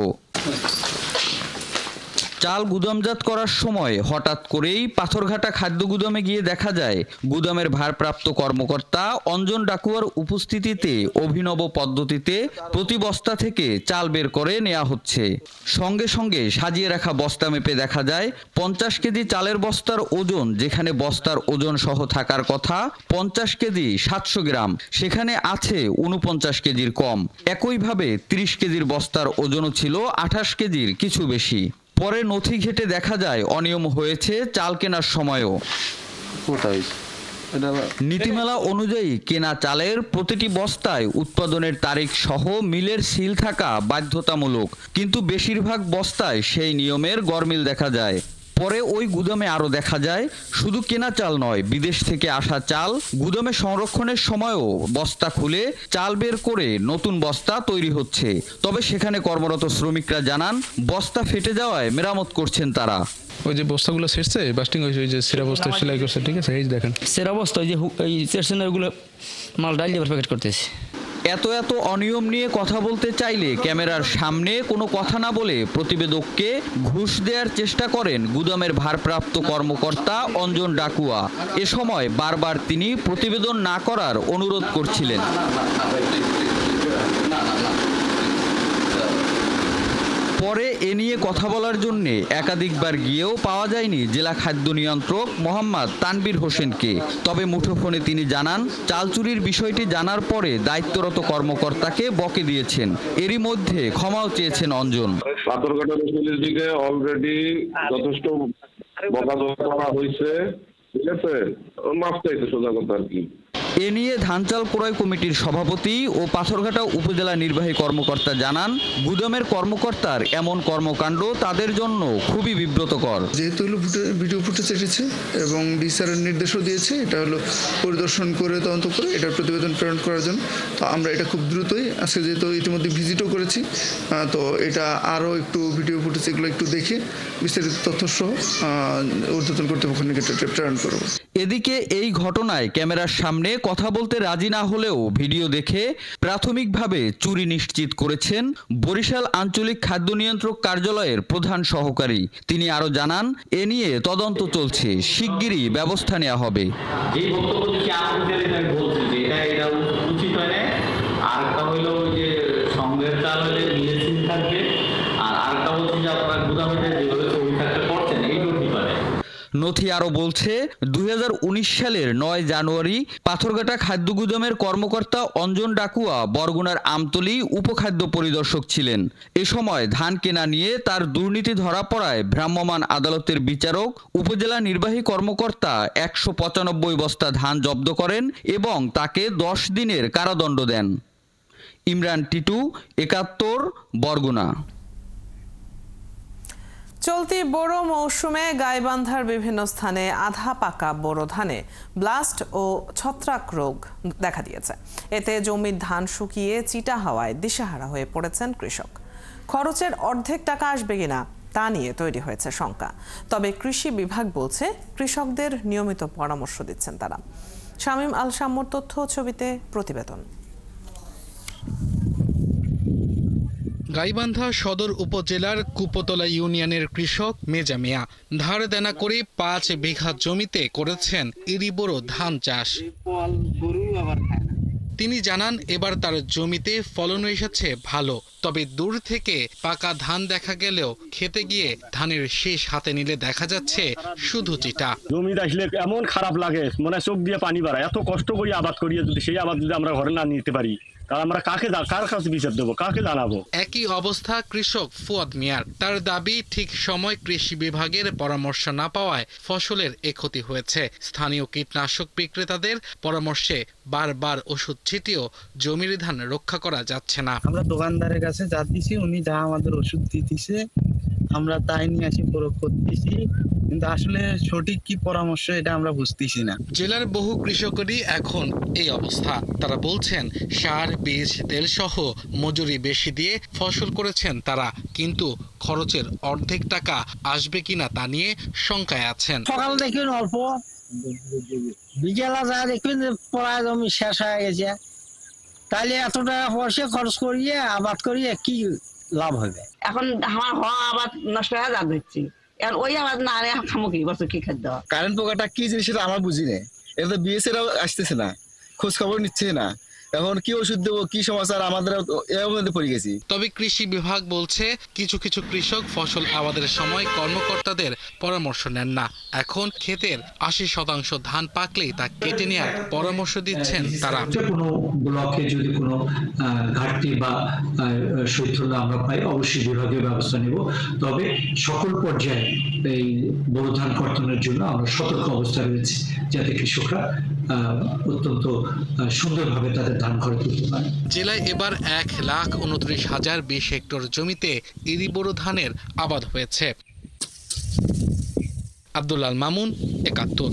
চাল গুদামজাত করার সময় হঠাৎ করেই পাথরঘাটা খাদ্য গুদামে গিয়ে দেখা যায় গুদামের ভারপ্রাপ্ত কর্মকর্তা অঞ্জন ডাকুয়ার উপস্থিতিতে অভিনব পদ্ধতিতে প্রতি বস্তা থেকে চাল বের করে নেওয়া হচ্ছে। সঙ্গে সঙ্গে সাজিয়ে রাখা বস্তা মেপে দেখা যায় 50 কেজি চালের বস্তার ওজন যেখানে বস্তার ওজন সহ থাকার কথা 50 কেজি 700 গ্রাম, সেখানে আছে 49 কেজির কম। একইভাবে 30 কেজির বস্তার ওজনও ছিল 28 কেজির কিছু বেশি। পরে নথি ঘেটে দেখা যায় অনিয়ম হয়েছে চাল কেনার সময়ও। নীতিমালা অনুযায়ী কেনা চালের প্রতিটি বস্তায় উৎপাদনের তারিখ সহ মিলের সিল থাকা বাধ্যতামূলক, কিন্তু বেশিরভাগ বস্তায় সেই নিয়মের গরমিল দেখা যায়। পরে ওই গুদামে আরও দেখা যায় শুধু কেনা চাল নয়, বিদেশ থেকে আসা চাল গুদামে সংরক্ষণের সময়ও বস্তা খুলে চাল বের করে নতুন বস্তা তৈরি হচ্ছে। তবে সেখানে কর্মরত শ্রমিকরা জানান বস্তা ফেটে যাওয়ায় মেরামত করছেন তারা। ওই যে বস্তাগুলো ছেড়ছে বাস্টিং হয়েছে, ওই যে সেরা বস্তা সেলাই করছে, ঠিক আছে, এই দেখেন সেরা বস্তা, ওই যে এই চেরসেনারগুলো মাল ডাল দিয়ে প্যাকেট করতেছে। এত অনিয়ম নিয়ে কথা বলতে চাইলে ক্যামেরার সামনে কোনো কথা না বলে প্রতিবেদককে ঘুষ দেওয়ার চেষ্টা করেন গুদামের ভারপ্রাপ্ত কর্মকর্তা অঞ্জন ডাকুয়া। এ সময় বারবার তিনি প্রতিবেদন না করার অনুরোধ করছিলেন। পরে এ নিয়ে কথা বলার জন্য একাধিকবার গিয়েও পাওয়া যায়নি জেলা খাদ্য নিয়ন্ত্রক মোহাম্মদ তানবীর হোসেনকে। তবে মুঠোফোনে তিনি জানান চাল চুরির বিষয়টি জানার পরে দায়িত্বরত কর্মকর্তাকে বকে দিয়েছেন। এরই মধ্যে ক্ষমাও চেয়েছেন অঞ্জন। পাথরঘাটার দিকে অলরেডি যথেষ্ট বকাঝকা করা হয়েছে, ঠিক আছে, মাফ চাইতে সোজা কথা আর কি। এ নিয়ে ধান চাল ক্রয় কমিটির সভাপতি ও পাথরঘাটা উপজেলা নির্বাহী কর্মকর্তা জানান গুদামের কর্মকর্তার এমন কর্মকাণ্ড তাদের জন্য খুবই বিব্রতকর। যেহেতু ভিডিও ফুটেজ এসেছে এবং ডিসিআরের নির্দেশও দিয়েছে, এটা হলো পরিদর্শন করে তদন্ত করে এটার প্রতিবেদন প্রেরণ করার জন্য। তো আমরা এটা খুব দ্রুতই আজকে যেহেতু ইতিমধ্যে ভিজিটও করেছি, তো এটা আরও একটু ভিডিও ফুটেজ এগুলো একটু দেখে বিস্তারিত তথ্য সহ ঊর্ধ্বতন কর্তৃপক্ষের নিকটে প্রেরণ করব। এদিকে এই ঘটনায় ক্যামেরার সামনে কথা বলতে রাজি না হলেও ভিডিও দেখে প্রাথমিকভাবে চুরি নিশ্চিত করেছেন বরিশাল আঞ্চলিক খাদ্য নিয়ন্ত্রক কার্যালয়ের প্রধান সহকারী। তিনি আরো জানান এ নিয়ে তদন্ত চলছে, শিগগিরই ব্যবস্থা নেওয়া হবে। নথি আরো বলছে 2019 সালের 9 জানুয়ারি পাথরঘাটা খাদ্য গুদামের কর্মকর্তা অঞ্জন ডাকুয়া বরগুনার আমতলী উপখাদ্য পরিদর্শক ছিলেন। এ সময় ধান কেনা নিয়ে তার দুর্নীতি ধরা পড়ায় ভ্রাম্যমাণ আদালতের বিচারক উপজেলা নির্বাহী কর্মকর্তা 195 বস্তা ধান জব্দ করেন এবং তাকে 10 দিনের কারাদণ্ড দেন। ইমরান টিটু, ৭১, বরগুনা। চলতি বোরো মৌসুমে গাইবান্ধার বিভিন্ন স্থানে আধা পাকা বোরো ধানে ব্লাস্ট ও ছত্রাক রোগ দেখা দিয়েছে। এতে জমির ধান শুকিয়ে চিটা হওয়ায় দিশেহারা হয়ে পড়েছেন কৃষক। খরচের অর্ধেক টাকা আসবে কিনা তা নিয়ে তৈরি হয়েছে শঙ্কা। তবে কৃষি বিভাগ বলছে কৃষকদের নিয়মিত পরামর্শ দিচ্ছেন তারা। শামীম আল শাম্মুর তথ্য ছবিতে প্রতিবেদন। গাইবান্ধা সদর উপজেলার কুপতলা ইউনিয়নের কৃষক মেজা মিয়া ধার দেনা করে ৫ বিঘা জমিতে করেছেন ইরিবোরো ধান চাষ। তিনি জানান এবার তার জমিতে ফলন এসেছে ভালো, তবে দূর থেকে পাকা ধান দেখা গেলেও খেতে গিয়ে ধানের শেষ হাতে নিলে দেখা যাচ্ছে শুধু চিটা। জমি দেখলে এমন খারাপ লাগে, মনে চোখ দিয়ে পানি বাড়ায়। এত কষ্ট করে আবাদ করিয়ে যদি সেই আবাদ যদি আমরা ঘরে না নিতে পারি, তাহলে আমরা কার কাছে বিচার দেবো, কাকে জানাবো? একই অবস্থা কৃষক ফুয়াদ মিয়ার। তার দাবি ঠিক সময় কৃষি বিভাগের পরামর্শ না পাওয়ায় ফসলের এ ক্ষতি হয়েছে। স্থানীয় কীটনাশক বিক্রেতাদের পরামর্শে বারবার ওষুধ ছিটিয়েও জমির ধান রক্ষা করা যাচ্ছে না। আমরা দোকানদারের কাছে যা দিছি, উনি যা আমাদের ওষুধ দিতেছে আমরা তাই নিয়ে আসি প্রয়োগ করতেছি, কিন্তু আসলে সঠিক কি পরামর্শ এটা আমরা বুঝতেছি না। জেলার বহু কৃষকেরই এখন এই অবস্থা। তারা বলছেন সার, বীজ, তেল সহ মজুরি বেশি দিয়ে ফসল করেছেন তারা, কিন্তু খরচের অর্ধেক টাকা আসবে কিনা তা নিয়ে শঙ্কায় আছেন। সকাল দেখুন অল্প, বিকেলা যা দেখুন পড়ায় জমি শেষ হয়ে গেছে, তাহলে এত টাকা পয়সা খরচ করিয়ে আবাদ করিয়ে কি লাভ হবে? এখন আমার হওয়া আবাদ নষ্ট হয়ে যা দিচ্ছি, এখন ওই আবাদ না আরে খামো কি বছর কি খাদ্য। কারেন্ট পোকাটা কি জিনিস সেটা আমরা বুঝি না, এটা তো বিএসএরাও আসতেছে না, খোঁজ খবর নিচ্ছে না। এখন কি ওষুধ দেবো, কি সমাচার, আমাদের এর মধ্যে পড়ে গেছি। তবে কৃষি বিভাগ বলছে কিছু কিছু কৃষক ফসল আবাদের সময় কর্মকর্তাদের পরামর্শ নেন না। এখন ক্ষেতের ৮০% ধান পাকলেই তা কেটে নেওয়ার পরামর্শ দিচ্ছেন তারা। কোনো ব্লকে যদি কোনো ঘাটতি বা শৈথল্য আমরা পাই, অবশ্যই বিভাগীয় ব্যবস্থা নেব। তবে সকল পর্যায়ে এই বোরো ধান কর্তনের জন্য আমরা সতর্ক অবস্থায় রয়েছি, যাতে কৃষকরা অত্যন্ত সুন্দরভাবে তাদের ধান ঘরে তুলতে পারে। জেলায় এবার ১,২৯,০২০ হেক্টর জমিতে ইরিবোরো ধানের আবাদ হয়েছে। আব্দুল্লাহ মামুন, ৭১।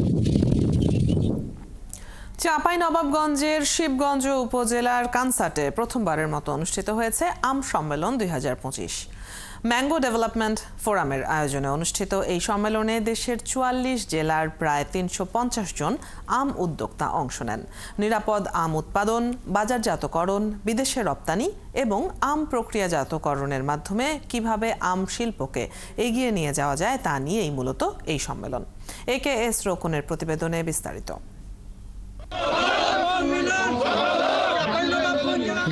চাঁপাইনবাবগঞ্জের শিবগঞ্জ উপজেলার কানসাটে প্রথমবারের মতো অনুষ্ঠিত হয়েছে আম সম্মেলন ২০২৫। ম্যাঙ্গো ডেভেলপমেন্ট ফোরামের আয়োজনে অনুষ্ঠিত এই সম্মেলনে দেশের ৪৪ জেলার প্রায় ৩৫০ জন আম উদ্যোক্তা অংশ নেন। নিরাপদ আম উৎপাদন, বাজারজাতকরণ, বিদেশে রপ্তানি এবং আম প্রক্রিয়াজাতকরণের মাধ্যমে কিভাবে আম শিল্পকে এগিয়ে নিয়ে যাওয়া যায় তা নিয়েই মূলত এই সম্মেলন। AKS রোকনের প্রতিবেদনে বিস্তারিত।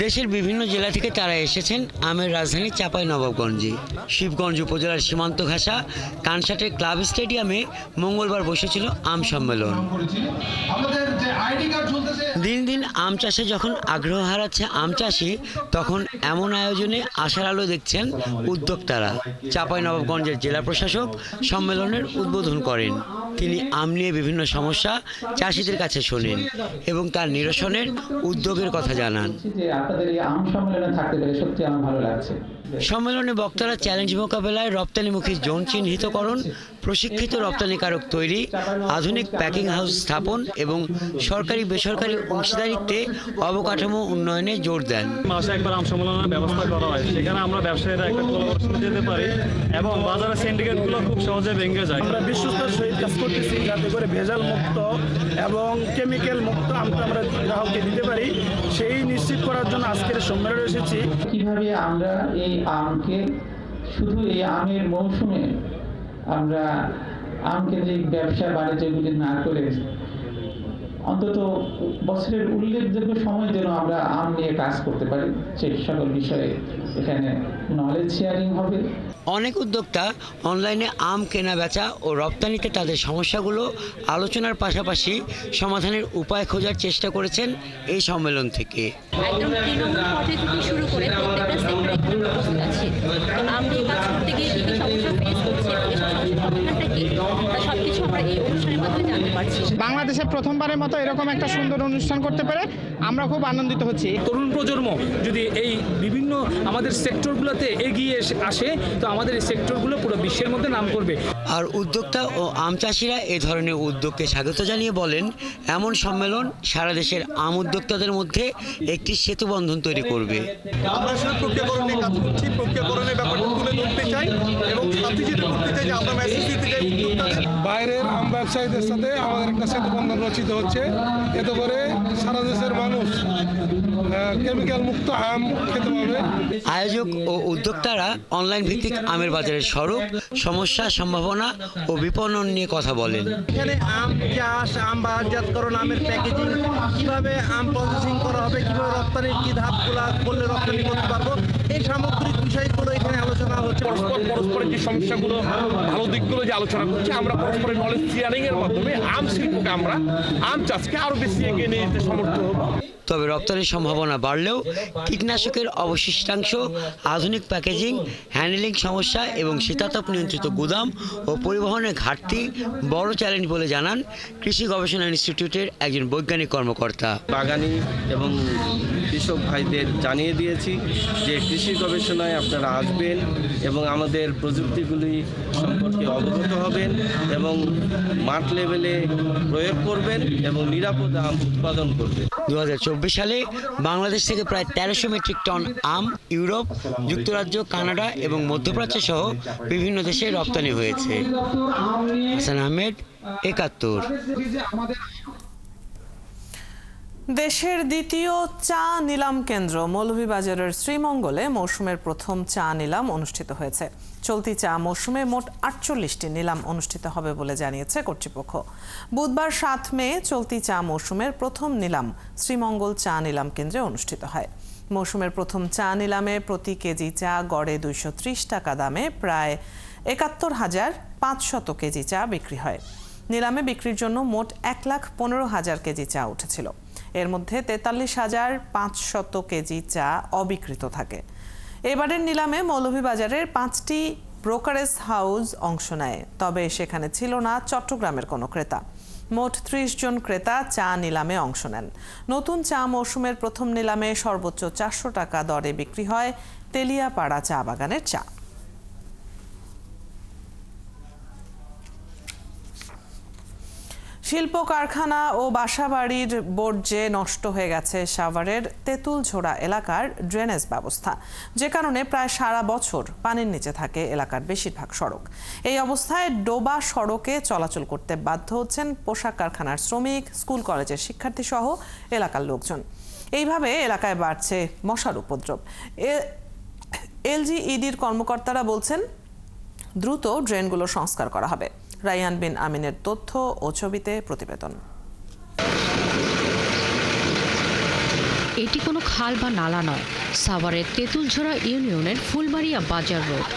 দেশের বিভিন্ন জেলা থেকে তারা এসেছেন আমের রাজধানী চাঁপাইনবাবগঞ্জে। শিবগঞ্জ উপজেলার সীমান্ত ঘেঁষা কানসাটের ক্লাব স্টেডিয়ামে মঙ্গলবার বসেছিল আম সম্মেলন। দিন দিন আম চাষে যখন আগ্রহ হারাচ্ছে আম চাষি, তখন এমন আয়োজনে আশার আলো দেখছেন উদ্যোক্তারা। চাঁপাইনবাবগঞ্জের জেলা প্রশাসক সম্মেলনের উদ্বোধন করেন। তিনি আম নিয়ে বিভিন্ন সমস্যা চাষিদের কাছে শোনেন এবং তার নিরসনের উদ্যোগের কথা জানান। আপনাদের এই আম সম্মেলনে থাকতে পেরে সত্যি আমার ভালো লাগছে। সম্মেলনে বক্তারা চ্যালেঞ্জ মোকাবেলায় রপ্তানিমুখী জোন চিহ্নিতকরণ, প্রশিক্ষিত রপ্তানিকারক তৈরি, আধুনিক প্যাকিং হাউস স্থাপন এবং সরকারি বেসরকারি অংশীদারিত্বে অবকাঠামো উন্নয়নে জোর দেন। মাসে একবার আম সম্মেলনের ব্যবস্থা করা হয়, সেখানে আমরা ব্যবসায়ীরা একটা কোলাবোরেশন যেতে পারি এবং বাজারের সিন্ডিকেটগুলো খুব সহজে ভেঙে যায়। আমরা বিশ্বস্তর সহিত কাজ করতেছি যাতে করে ভেজাল মুক্ত এবং কেমিক্যাল মুক্ত আমটা আমরা গ্রাহককে দিতে পারি, সেই নিশ্চিত করার জন্য আজকের সম্মেলনে এসেছি। কিভাবে আমরা এই আমকে শুধু এই আমের মৌসুমে আমরা আমকেন্দ্রিক ব্যবসা বাণিজ্যগুলি না করে অন্তত বছরের উল্লেখযোগ্য সময় যেন আমরা আম নিয়ে কাজ করতে পারি, সেই সকল বিষয়ে এখানে নলেজ শেয়ারিং হবে। অনেক উদ্যোক্তা অনলাইনে আম কেনা বেচা ও রপ্তানিতে তাদের সমস্যাগুলো আলোচনার পাশাপাশি সমাধানের উপায় খোঁজার চেষ্টা করেছেন এই সম্মেলন থেকে। একদম তৃণমূল পর্যায় থেকে শুরু করে প্রত্যেকটা সেক্টরে উপস্থিত আছে। আম নিয়ে কাজ করতে গিয়ে কি কি সমস্যা ফেস করছে, সবকিছু আমরা এই অনুষ্ঠানের মাধ্যমে জানতে পারছি। বাংলাদেশে প্রথমবারের মতো এরকম একটা সুন্দর অনুষ্ঠান করতে পেরে আমরা খুব আনন্দিত হচ্ছি। তরুণ প্রজন্ম যদি এই বিভিন্ন আমাদের সেক্টরগুলোতে এগিয়ে আসে তো আমাদের এই সেক্টরগুলো পুরো বিশ্বের মধ্যে নাম করবে। আর উদ্যোক্তা ও আম চাষিরা এ ধরনের উদ্যোগকে স্বাগত জানিয়ে বলেন, এমন সম্মেলন সারা দেশের আম উদ্যোক্তাদের মধ্যে একটি সেতুবন্ধন তৈরি করবে। আমরা আসলে প্রক্রিয়াকরণে কাজ করছি, প্রক্রিয়াকরণের ব্যাপারটা তুলে ধরতে চাই এবং সাথে যেটা করতে চাই যে আমরা মেসেজ দিতে চাই বাইরের আম ব্যবসায়ীদের সাথে আমাদের একটা সেতুবন্ধন রচিত হচ্ছে, এতে করে সারা দেশের মানুষ কেমিক্যাল মুক্ত আম খেতে পাবে। আয়োজক ও উদ্যোক্তারা অনলাইন ভিত্তিক আমের বাজারের স্বরূপ, সমস্যা, সম্ভাবনা ও বিপণন নিয়ে কথা বলেন। এখানে আম চাষ, আম বাজারজাতকরণ, আমের প্যাকেজিং, কিভাবে আম প্রসেসিং করা হবে, কিভাবে রপ্তানির কি ধাপগুলো করলে রপ্তানি করতে পারবো, এই সামগ্রিক বিষয়গুলো এখানে আলোচনা হচ্ছে। পরস্পরের যে সমস্যাগুলো, ভালো দিকগুলো যে আলোচনা করছি, আমরা পরস্পরের নলেজ শেয়ারিং এর মাধ্যমে আম শিল্পকে, আমরা আম চাষকে আরো বেশি এগিয়ে নিয়ে যেতে সমর্থ হব। তবে রপ্তানির সম্ভাবনা বাড়লেও কীটনাশকের অবশিষ্টাংশ, আধুনিক প্যাকেজিং, হ্যান্ডলিং সমস্যা এবং শীতাতপ নিয়ন্ত্রিত গুদাম ও পরিবহনের ঘাটতি বড় চ্যালেঞ্জ বলে জানান কৃষি গবেষণা ইনস্টিটিউটের একজন বৈজ্ঞানিক কর্মকর্তা। বাগানি এবং কৃষক ভাইদের জানিয়ে দিয়েছি যে কৃষি গবেষণায় আপনারা আসবেন এবং আমাদের প্রযুক্তিগুলি সম্পর্কে অবগত হবেন এবং মাঠ লেভেলে প্রয়োগ করবেন এবং নিরাপদ আম উৎপাদন করবেন। 2024 সালে বাংলাদেশ থেকে প্রায় 1300 মেট্রিক টন আম ইউরোপ, যুক্তরাজ্য, কানাডা এবং মধ্যপ্রাচ্য সহ বিভিন্ন দেশে রপ্তানি হয়েছে। হাসান আহমেদ, 71। দেশের দ্বিতীয় চা নিলাম কেন্দ্র মৌলভীবাজারের শ্রীমঙ্গলে মৌসুমের প্রথম চা নিলাম অনুষ্ঠিত হয়েছে। চলতি চা মৌসুমে মোট 48টি নিলাম অনুষ্ঠিত হবে বলে জানিয়েছে কর্তৃপক্ষ। বুধবার 7 মে চলতি চা মৌসুমের প্রথম নিলাম শ্রীমঙ্গল চা নিলাম কেন্দ্রে অনুষ্ঠিত হয়। মৌসুমের প্রথম চা নিলামে প্রতি কেজি চা গড়ে 230 টাকা দামে প্রায় 71,500 কেজি চা বিক্রি হয়। নিলামে বিক্রির জন্য মোট 1,15,000 কেজি চা উঠেছিল। এর মধ্যে 43,500 কেজি চা অবিকৃত থাকে। এবারের নিলামে মৌলভীবাজারের 5টি ব্রোকারেজ হাউস অংশ নেয়, তবে সেখানে ছিল না চট্টগ্রামের কোনো ক্রেতা। মোট 30 জন ক্রেতা চা নিলামে অংশ নেন। নতুন চা মৌসুমের প্রথম নিলামে সর্বোচ্চ 400 টাকা দরে বিক্রি হয় তেলিয়াপাড়া চা বাগানের চা। শিল্প কারখানা ও বাসাবাড়ির বর্জ্যে নষ্ট হয়ে গেছে সাভারের তেঁতুলঝোড়া এলাকার ড্রেনেজ ব্যবস্থা, যে কারণে প্রায় সারা বছর পানির নিচে থাকে এলাকার বেশিরভাগ সড়ক। এই অবস্থায় ডোবা সড়কে চলাচল করতে বাধ্য হচ্ছেন পোশাক কারখানার শ্রমিক, স্কুল কলেজের শিক্ষার্থী সহ এলাকার লোকজন। এইভাবে এলাকায় বাড়ছে মশার উপদ্রব। এলজিইডির কর্মকর্তারা বলছেন দ্রুত ড্রেনগুলো সংস্কার করা হবে। রায়ান বিন আমিনের তথ্য ও ছবিতে প্রতিবেদন। এটি কোনো খাল বা নালা নয়, সাভারের তেঁতুলঝোড়া ইউনিয়নের ফুলবাড়িয়া বাজার রোড।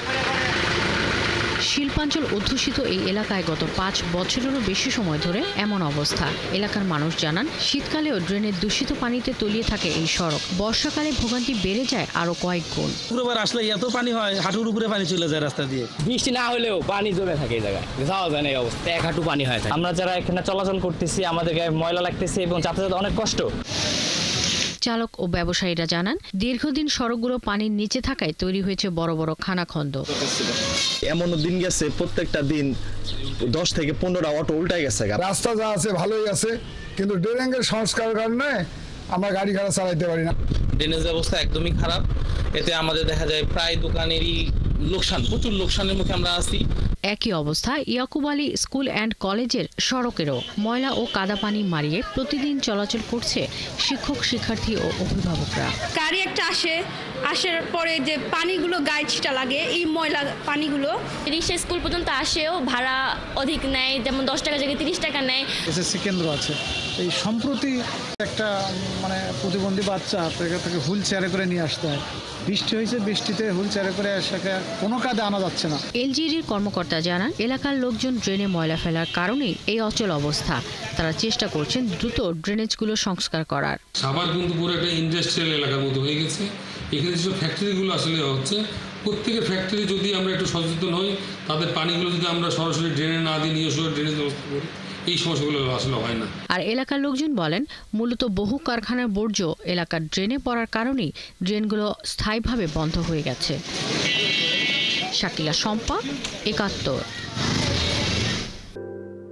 শিল্পাঞ্চল অধ্যুষিত এই এলাকায় গত 5 বছরেরও বেশি সময় ধরে এমন অবস্থা। এলাকার মানুষ জানান, শীতকালেও ড্রেনের দূষিত পানিতে তলিয়ে থাকে এই সড়ক। বর্ষাকালে ভোগান্তি বেড়ে যায় আরো কয়েক গুণ। পুরোবার আসলে এত পানি হয়, হাঁটুর উপরে পানি চলে যায় রাস্তা দিয়ে। বৃষ্টি না হলেও পানি জমে থাকে এই জায়গায়, যাওয়া যায় না এই অবস্থা, 1 হাঁটু পানি হয়। আমরা যারা এখানে চলাচল করতেছি আমাদের গায়ে ময়লা লাগতেছে এবং যাতায়াতে অনেক কষ্ট। চালক ও ব্যবসায়ীরা জানান, দীর্ঘদিন সড়কগুলো পানির নিচে থাকায় তৈরি হয়েছে বড় বড় খানাখন্দ। এমন দিন গেছে প্রত্যেকটা দিন 10 থেকে 15টা অটো উল্টাই গেছে। রাস্তা যা আছে ভালোই আছে, কিন্তু ড্রেনেজের সংস্কারের কারণে আমরা গাড়ি ঘোড়া চালাইতে পারি না। ড্রেনেজ ব্যবস্থা একদমই খারাপ, এতে আমাদের দেখা যায় প্রায় দোকানেরই লোকসান, প্রচুর লোকসানের মুখে আমরা আছি। একই অবস্থা ইয়াকুব আলী স্কুল অ্যান্ড কলেজের সড়কেরও। ময়লা ও কাদা পানি মারিয়ে প্রতিদিন চলাচল করছে শিক্ষক, শিক্ষার্থী ও অভিভাবকরা। গাড়ি একটা আসার পরে যে পানিগুলো গায়ে ছিটা লাগে, এই ময়লা পানিগুলো রিক্সা স্কুল পর্যন্ত আসেও ভাড়া অধিক নেয়, যেমন 10 টাকা জায়গায় 30 টাকা নেয়। এসএসসি কেন্দ্র আছে, এই সম্প্রতি একটা প্রতিবন্ধী বাচ্চা তাকে হুইল চেয়ারে করে নিয়ে আসতে হয়। বৃষ্টি হয়েছে, বৃষ্টিতে হুইল চেয়ারে করে সেটা কোনো কাজে আনা যাচ্ছে না। এলজিইডির কর্মকর্তা জানান, এলাকার লোকজন ড্রেনে ময়লা ফেলার কারণেই এই অচল অবস্থা। তারা চেষ্টা করছেন দ্রুত ড্রেনেজগুলো সংস্কার করার। সাভার কিন্তু পুরো একটা ইন্ডাস্ট্রিয়াল এলাকার মতো হয়ে গেছে। এখানে যেসব ফ্যাক্টরিগুলো আসলে হচ্ছে, প্রত্যেকের ফ্যাক্টরি যদি আমরা একটু সচেতন হই, তাদের পানিগুলো যদি আমরা সরাসরি ড্রেনে না দিয়ে নিজস্ব ড্রেনেজ ব্যবস্থা করি, এই সমস্যাগুলো আসলে হয় না। আর এলাকার লোকজন বলেন, মূলত বহু কারখানার বর্জ্য এলাকার ড্রেনে পড়ার কারণেই ড্রেনগুলো স্থায়ীভাবে বন্ধ হয়ে গেছে। শাকিলা শম্পা, ৭১।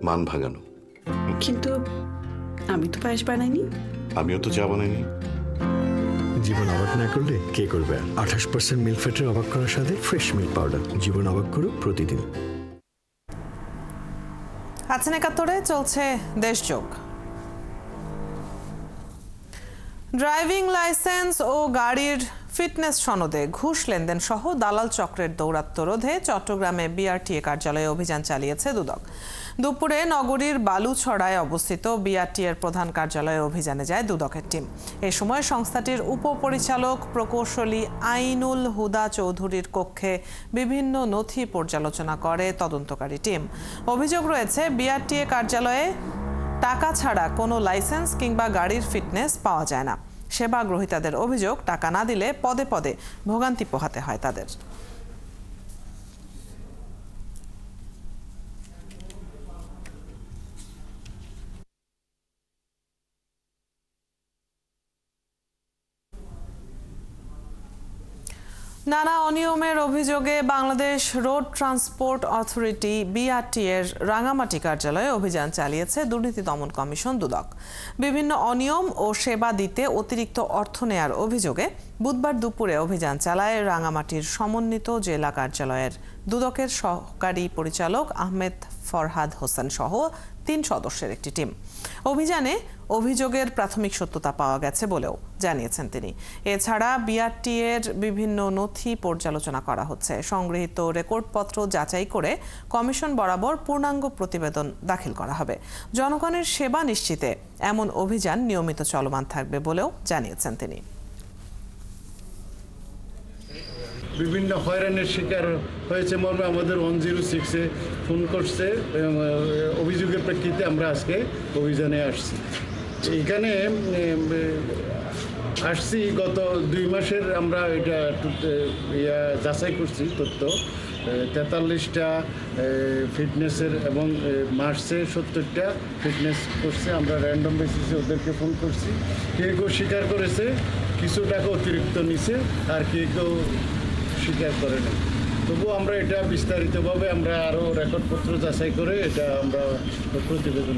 মান ভাঙানো। কিন্তু আমি তো পায়েস বানাইনি। আমিও তো চা বানাইনি। জীবন অবাক না করলে কে করবে? 28% মিল্ক ফ্যাটের অবাক করার সাথে ফ্রেশ মিল্ক পাউডার। জীবন অবাক করো প্রতিদিন। আছেন ৭১-এ চলছে দেশযোগ। ড্রাইভিং লাইসেন্স ও গাড়ির ফিটনেস সনদে ঘুষ লেনদেন সহ দালাল চক্রের দৌরাত্ম্য রোধে চট্টগ্রামে বিআরটিএ কার্যালয়ে অভিযান চালিয়েছে দুদক। দুপুরে নগরীর বালুছড়ায় অবস্থিত বিআরটিএর প্রধান কার্যালয়ে অভিযানে যায় দুদকের টিম। এ সময় সংস্থাটির উপপরিচালক প্রকৌশলী আইনুল হুদা চৌধুরীর কক্ষে বিভিন্ন নথি পর্যালোচনা করে তদন্তকারী টিম। অভিযোগ রয়েছে, বিআরটিএ কার্যালয়ে টাকা ছাড়া কোনো লাইসেন্স কিংবা গাড়ির ফিটনেস পাওয়া যায় না। সেবা গ্রহীতাদের অভিযোগ, টাকা না দিলে পদে পদে ভোগান্তি পোহাতে হয় তাদের। নানা অনিয়মের অভিযোগে বাংলাদেশ রোড ট্রান্সপোর্ট অথরিটি বিআরটিএর রাঙামাটি কার্যালয়ে অভিযান চালিয়েছে দুর্নীতি দমন কমিশন দুদক। বিভিন্ন অনিয়ম ও সেবা দিতে অতিরিক্ত অর্থ নেয়ার অভিযোগে বুধবার দুপুরে অভিযান চালায় রাঙামাটির সমন্বিত জেলা কার্যালয়ের দুদকের সহকারী পরিচালক আহমেদ ফরহাদ হোসেন সহ ৩ সদস্যের একটি টিম। অভিযানে অভিযোগের প্রাথমিক সত্যতা পাওয়া গেছে বলেও জানিয়েছেন তিনি। এছাড়া বিআরটিএর বিভিন্ন নথি পর্যালোচনা করা হচ্ছে। সংগৃহীত রেকর্ডপত্র যাচাই করে কমিশন বরাবর পূর্ণাঙ্গ প্রতিবেদন দাখিল করা হবে। জনগণের সেবা নিশ্চিতে এমন অভিযান নিয়মিত চলমান থাকবে বলেও জানিয়েছেন তিনি। বিভিন্ন হয়রানির শিকার হয়েছে মর্মে আমাদের 106-এ ফোন করছে। অভিযোগের প্রেক্ষিতে আমরা আজকে অভিযানে আসছি। এখানে আসছি গত 2 মাসের আমরা এটা যাচাই করছি তথ্য। 43টা ফিটনেসের এবং মার্চে 70টা ফিটনেস করছে। আমরা র্যান্ডম বেসিসে ওদেরকে ফোন করছি। কেউ স্বীকার করেছে কিছু টাকা অতিরিক্ত নিছে, আর কেউ স্বীকার করে না। তবুও আমরা এটা বিস্তারিতভাবে আমরা আরও রেকর্ডপত্র যাচাই করে এটা আমরা প্রতিবেদন।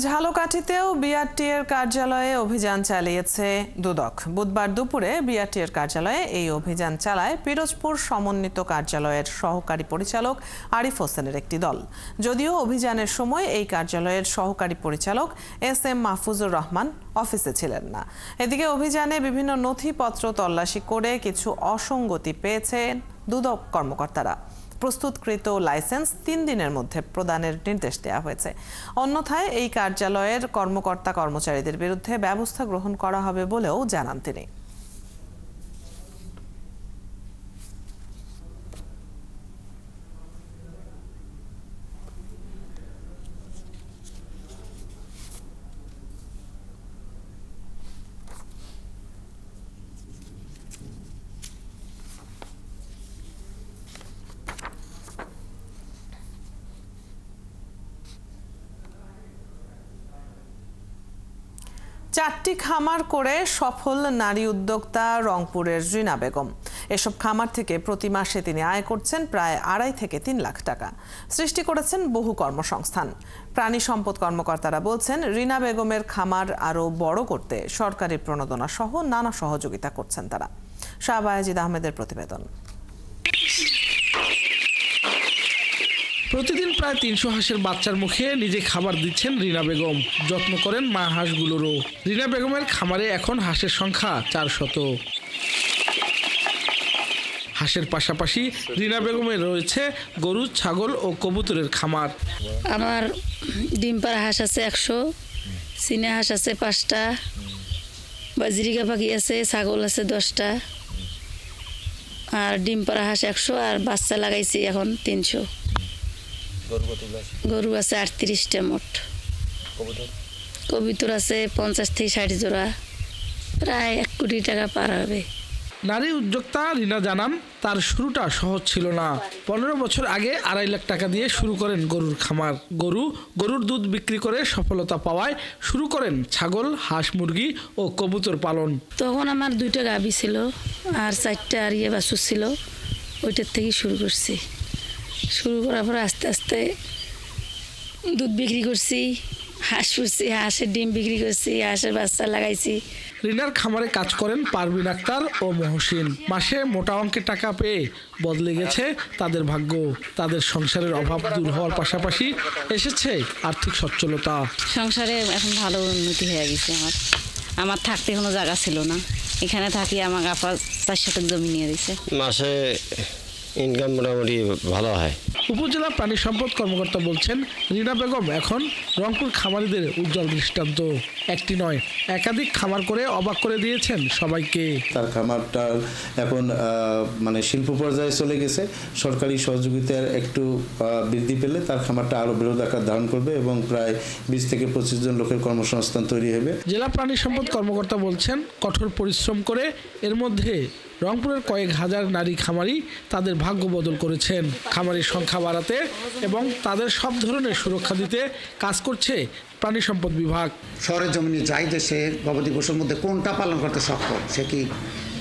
ঝালকাঠিতেও বিআরটিএর কার্যালয়ে অভিযান চালিয়েছে দুদক। বুধবার দুপুরে বিআরটিএর কার্যালয়ে এই অভিযান চালায় পিরোজপুর সমন্বিত কার্যালয়ের সহকারী পরিচালক আরিফ হোসেনের একটি দল। যদিও অভিযানের সময় এই কার্যালয়ের সহকারী পরিচালক SM মাহফুজুর রহমান অফিসে ছিলেন না। এদিকে অভিযানে বিভিন্ন নথিপত্র তল্লাশি করে কিছু অসঙ্গতি পেয়েছেন দুদক কর্মকর্তারা। প্রস্তুতকৃত লাইসেন্স 3 দিনের মধ্যে প্রদানের নির্দেশ দেওয়া হয়েছে। অন্যথায় এই কার্যালয়ের কর্মচারীদের বিরুদ্ধে ব্যবস্থা গ্রহণ করা হবে বলেও জানান তিনি। চারটি খামার করে সফল নারী উদ্যোক্তা রংপুরের রিনা বেগম। এসব খামার থেকে প্রতি মাসে তিনি আয় করছেন প্রায় 2.5 থেকে 3 লাখ টাকা। সৃষ্টি করেছেন বহু কর্মসংস্থান। প্রাণী সম্পদ কর্মকর্তারা বলছেন, রিনা বেগমের খামার আরও বড় করতে সরকারি প্রণোদনা সহ নানা সহযোগিতা করছেন তারা। শাহবায়াজিদ আহমেদের প্রতিবেদন। প্রতিদিন প্রায় 300 হাঁসের বাচ্চার মুখে নিজে খাবার দিচ্ছেন রিনা বেগম। যত্ন করেন মা হাঁসগুলোরও। রিনা বেগমের খামারে এখন হাঁসের সংখ্যা 400। হাঁসের পাশাপাশি রিনা বেগমের রয়েছে গরু, ছাগল ও কবুতরের খামার। আমার ডিম পাড়া হাঁস আছে 100, চীনা হাঁস আছে 5টা, বাজরিকা পাখি আছে, ছাগল আছে 10টা, আর ডিম পাড়া হাঁস 100, আর বাচ্চা লাগাইছি এখন 300। গরু আছে 38টা মোট। কবিতর আছে 50 থেকে 60 জোড়া, প্রায় 1 কোটি টাকা পার হবে। নারী উদ্যোক্তা রিনা জানান তার শুরুটা সহজ ছিল না। 15 বছর আগে 2.5 লাখ টাকা দিয়ে শুরু করেন গরুর খামার। গরুর দুধ বিক্রি করে সফলতা পাওয়ায় শুরু করেন ছাগল, হাঁস, মুরগি ও কবুতর পালন। তখন আমার 2টা গাভী ছিল আর 4টা বাছুর ছিল, ওইটার থেকে শুরু করছি। শুরু করার পর আস্তে আস্তে দুধ বিক্রি করছি, হাঁস পুষছি, হাঁসের ডিম বিক্রি করছি, হাঁসের বাচ্চা লাগাইছি। রিনার খামারে কাজ করেন পারভিন আক্তার ও মহসিন। মাসে মোটা অঙ্কের টাকা পেয়ে বদলে গেছে তাদের ভাগ্য। তাদের সংসারের অভাব দূর হওয়ার পাশাপাশি এসেছে আর্থিক সচ্ছলতা। সংসারে এখন ভালো উন্নতি হয়ে গেছে। আমার থাকতে কোনো জায়গা ছিল না, এখানে থাকি। আমার আপা 4 শতক জমি নিয়ে দিয়েছে। মাসে ইনকাম মোটামুটি ভালো হয়। উপজেলা প্রাণী সম্পদ কর্মকর্তা বলছেন রিনা বেগম এখন রংপুর খামারিদের উজ্জ্বল দৃষ্টান্ত। একটি নয়, একাধিক খামার করে অবাক করে দিয়েছেন সবাইকে। তার খামারটা এখন মানে শিল্প পর্যায়ে চলে গেছে। সরকারি সহযোগিতার একটু বৃদ্ধি পেলে তার খামারটা আরো বৃহৎ আকার ধারণ করবে এবং প্রায় 20 থেকে 25 জন লোকের কর্মসংস্থান তৈরি হবে। জেলা প্রাণী সম্পদ কর্মকর্তা বলছেন কঠোর পরিশ্রম করে এর মধ্যে রংপুরের কয়েক হাজার নারী খামারি তাদের ভাগ্য বদল করেছেন। খামারির সংখ্যা বাড়াতে এবং তাদের সব ধরনের সুরক্ষা দিতে কাজ করছে প্রাণী সম্পদ বিভাগ। শহরের জমিনে যাই যে সে গবাদি পশুর মধ্যে কোনটা পালন করতে সক্ষম, সে কি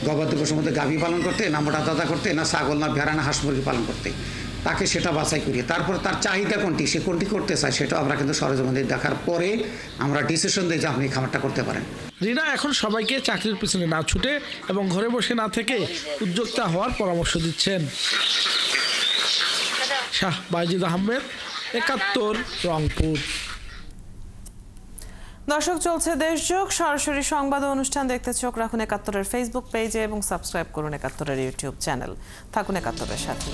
গবাদি পশুর মধ্যে গাভী পালন করতে, না মোটা দাদা করতে, না ছাগল, না ভেড়া, না হাঁস মুরগি পালন করতে, তাকে সেটা বাছাই করি। তারপরে তার চাহিদা কোনটি, সে কোনটি করতে চায়, সেটা আমরা কিন্তু সরজমিনে দেখার পরে আমরা ডিসিশন দিই যে আপনি এই খামারটা করতে পারেন। রিনা এখন সবাইকে চাকরির পিছনে না ছুটে এবং ঘরে বসে না থেকে উদ্যোক্তা হওয়ার পরামর্শ দিচ্ছেন। শাহ বাইজিদ আহমেদ, 71 রংপুর। দর্শক, চলছে দেশযোগ সরাসরি সংবাদ অনুষ্ঠান দেখতে চোখ রাখুন 71-এর ফেসবুক পেজে এবং সাবস্ক্রাইব করুন 71-এর ইউটিউব চ্যানেল। থাকুন 71-এর সাথে।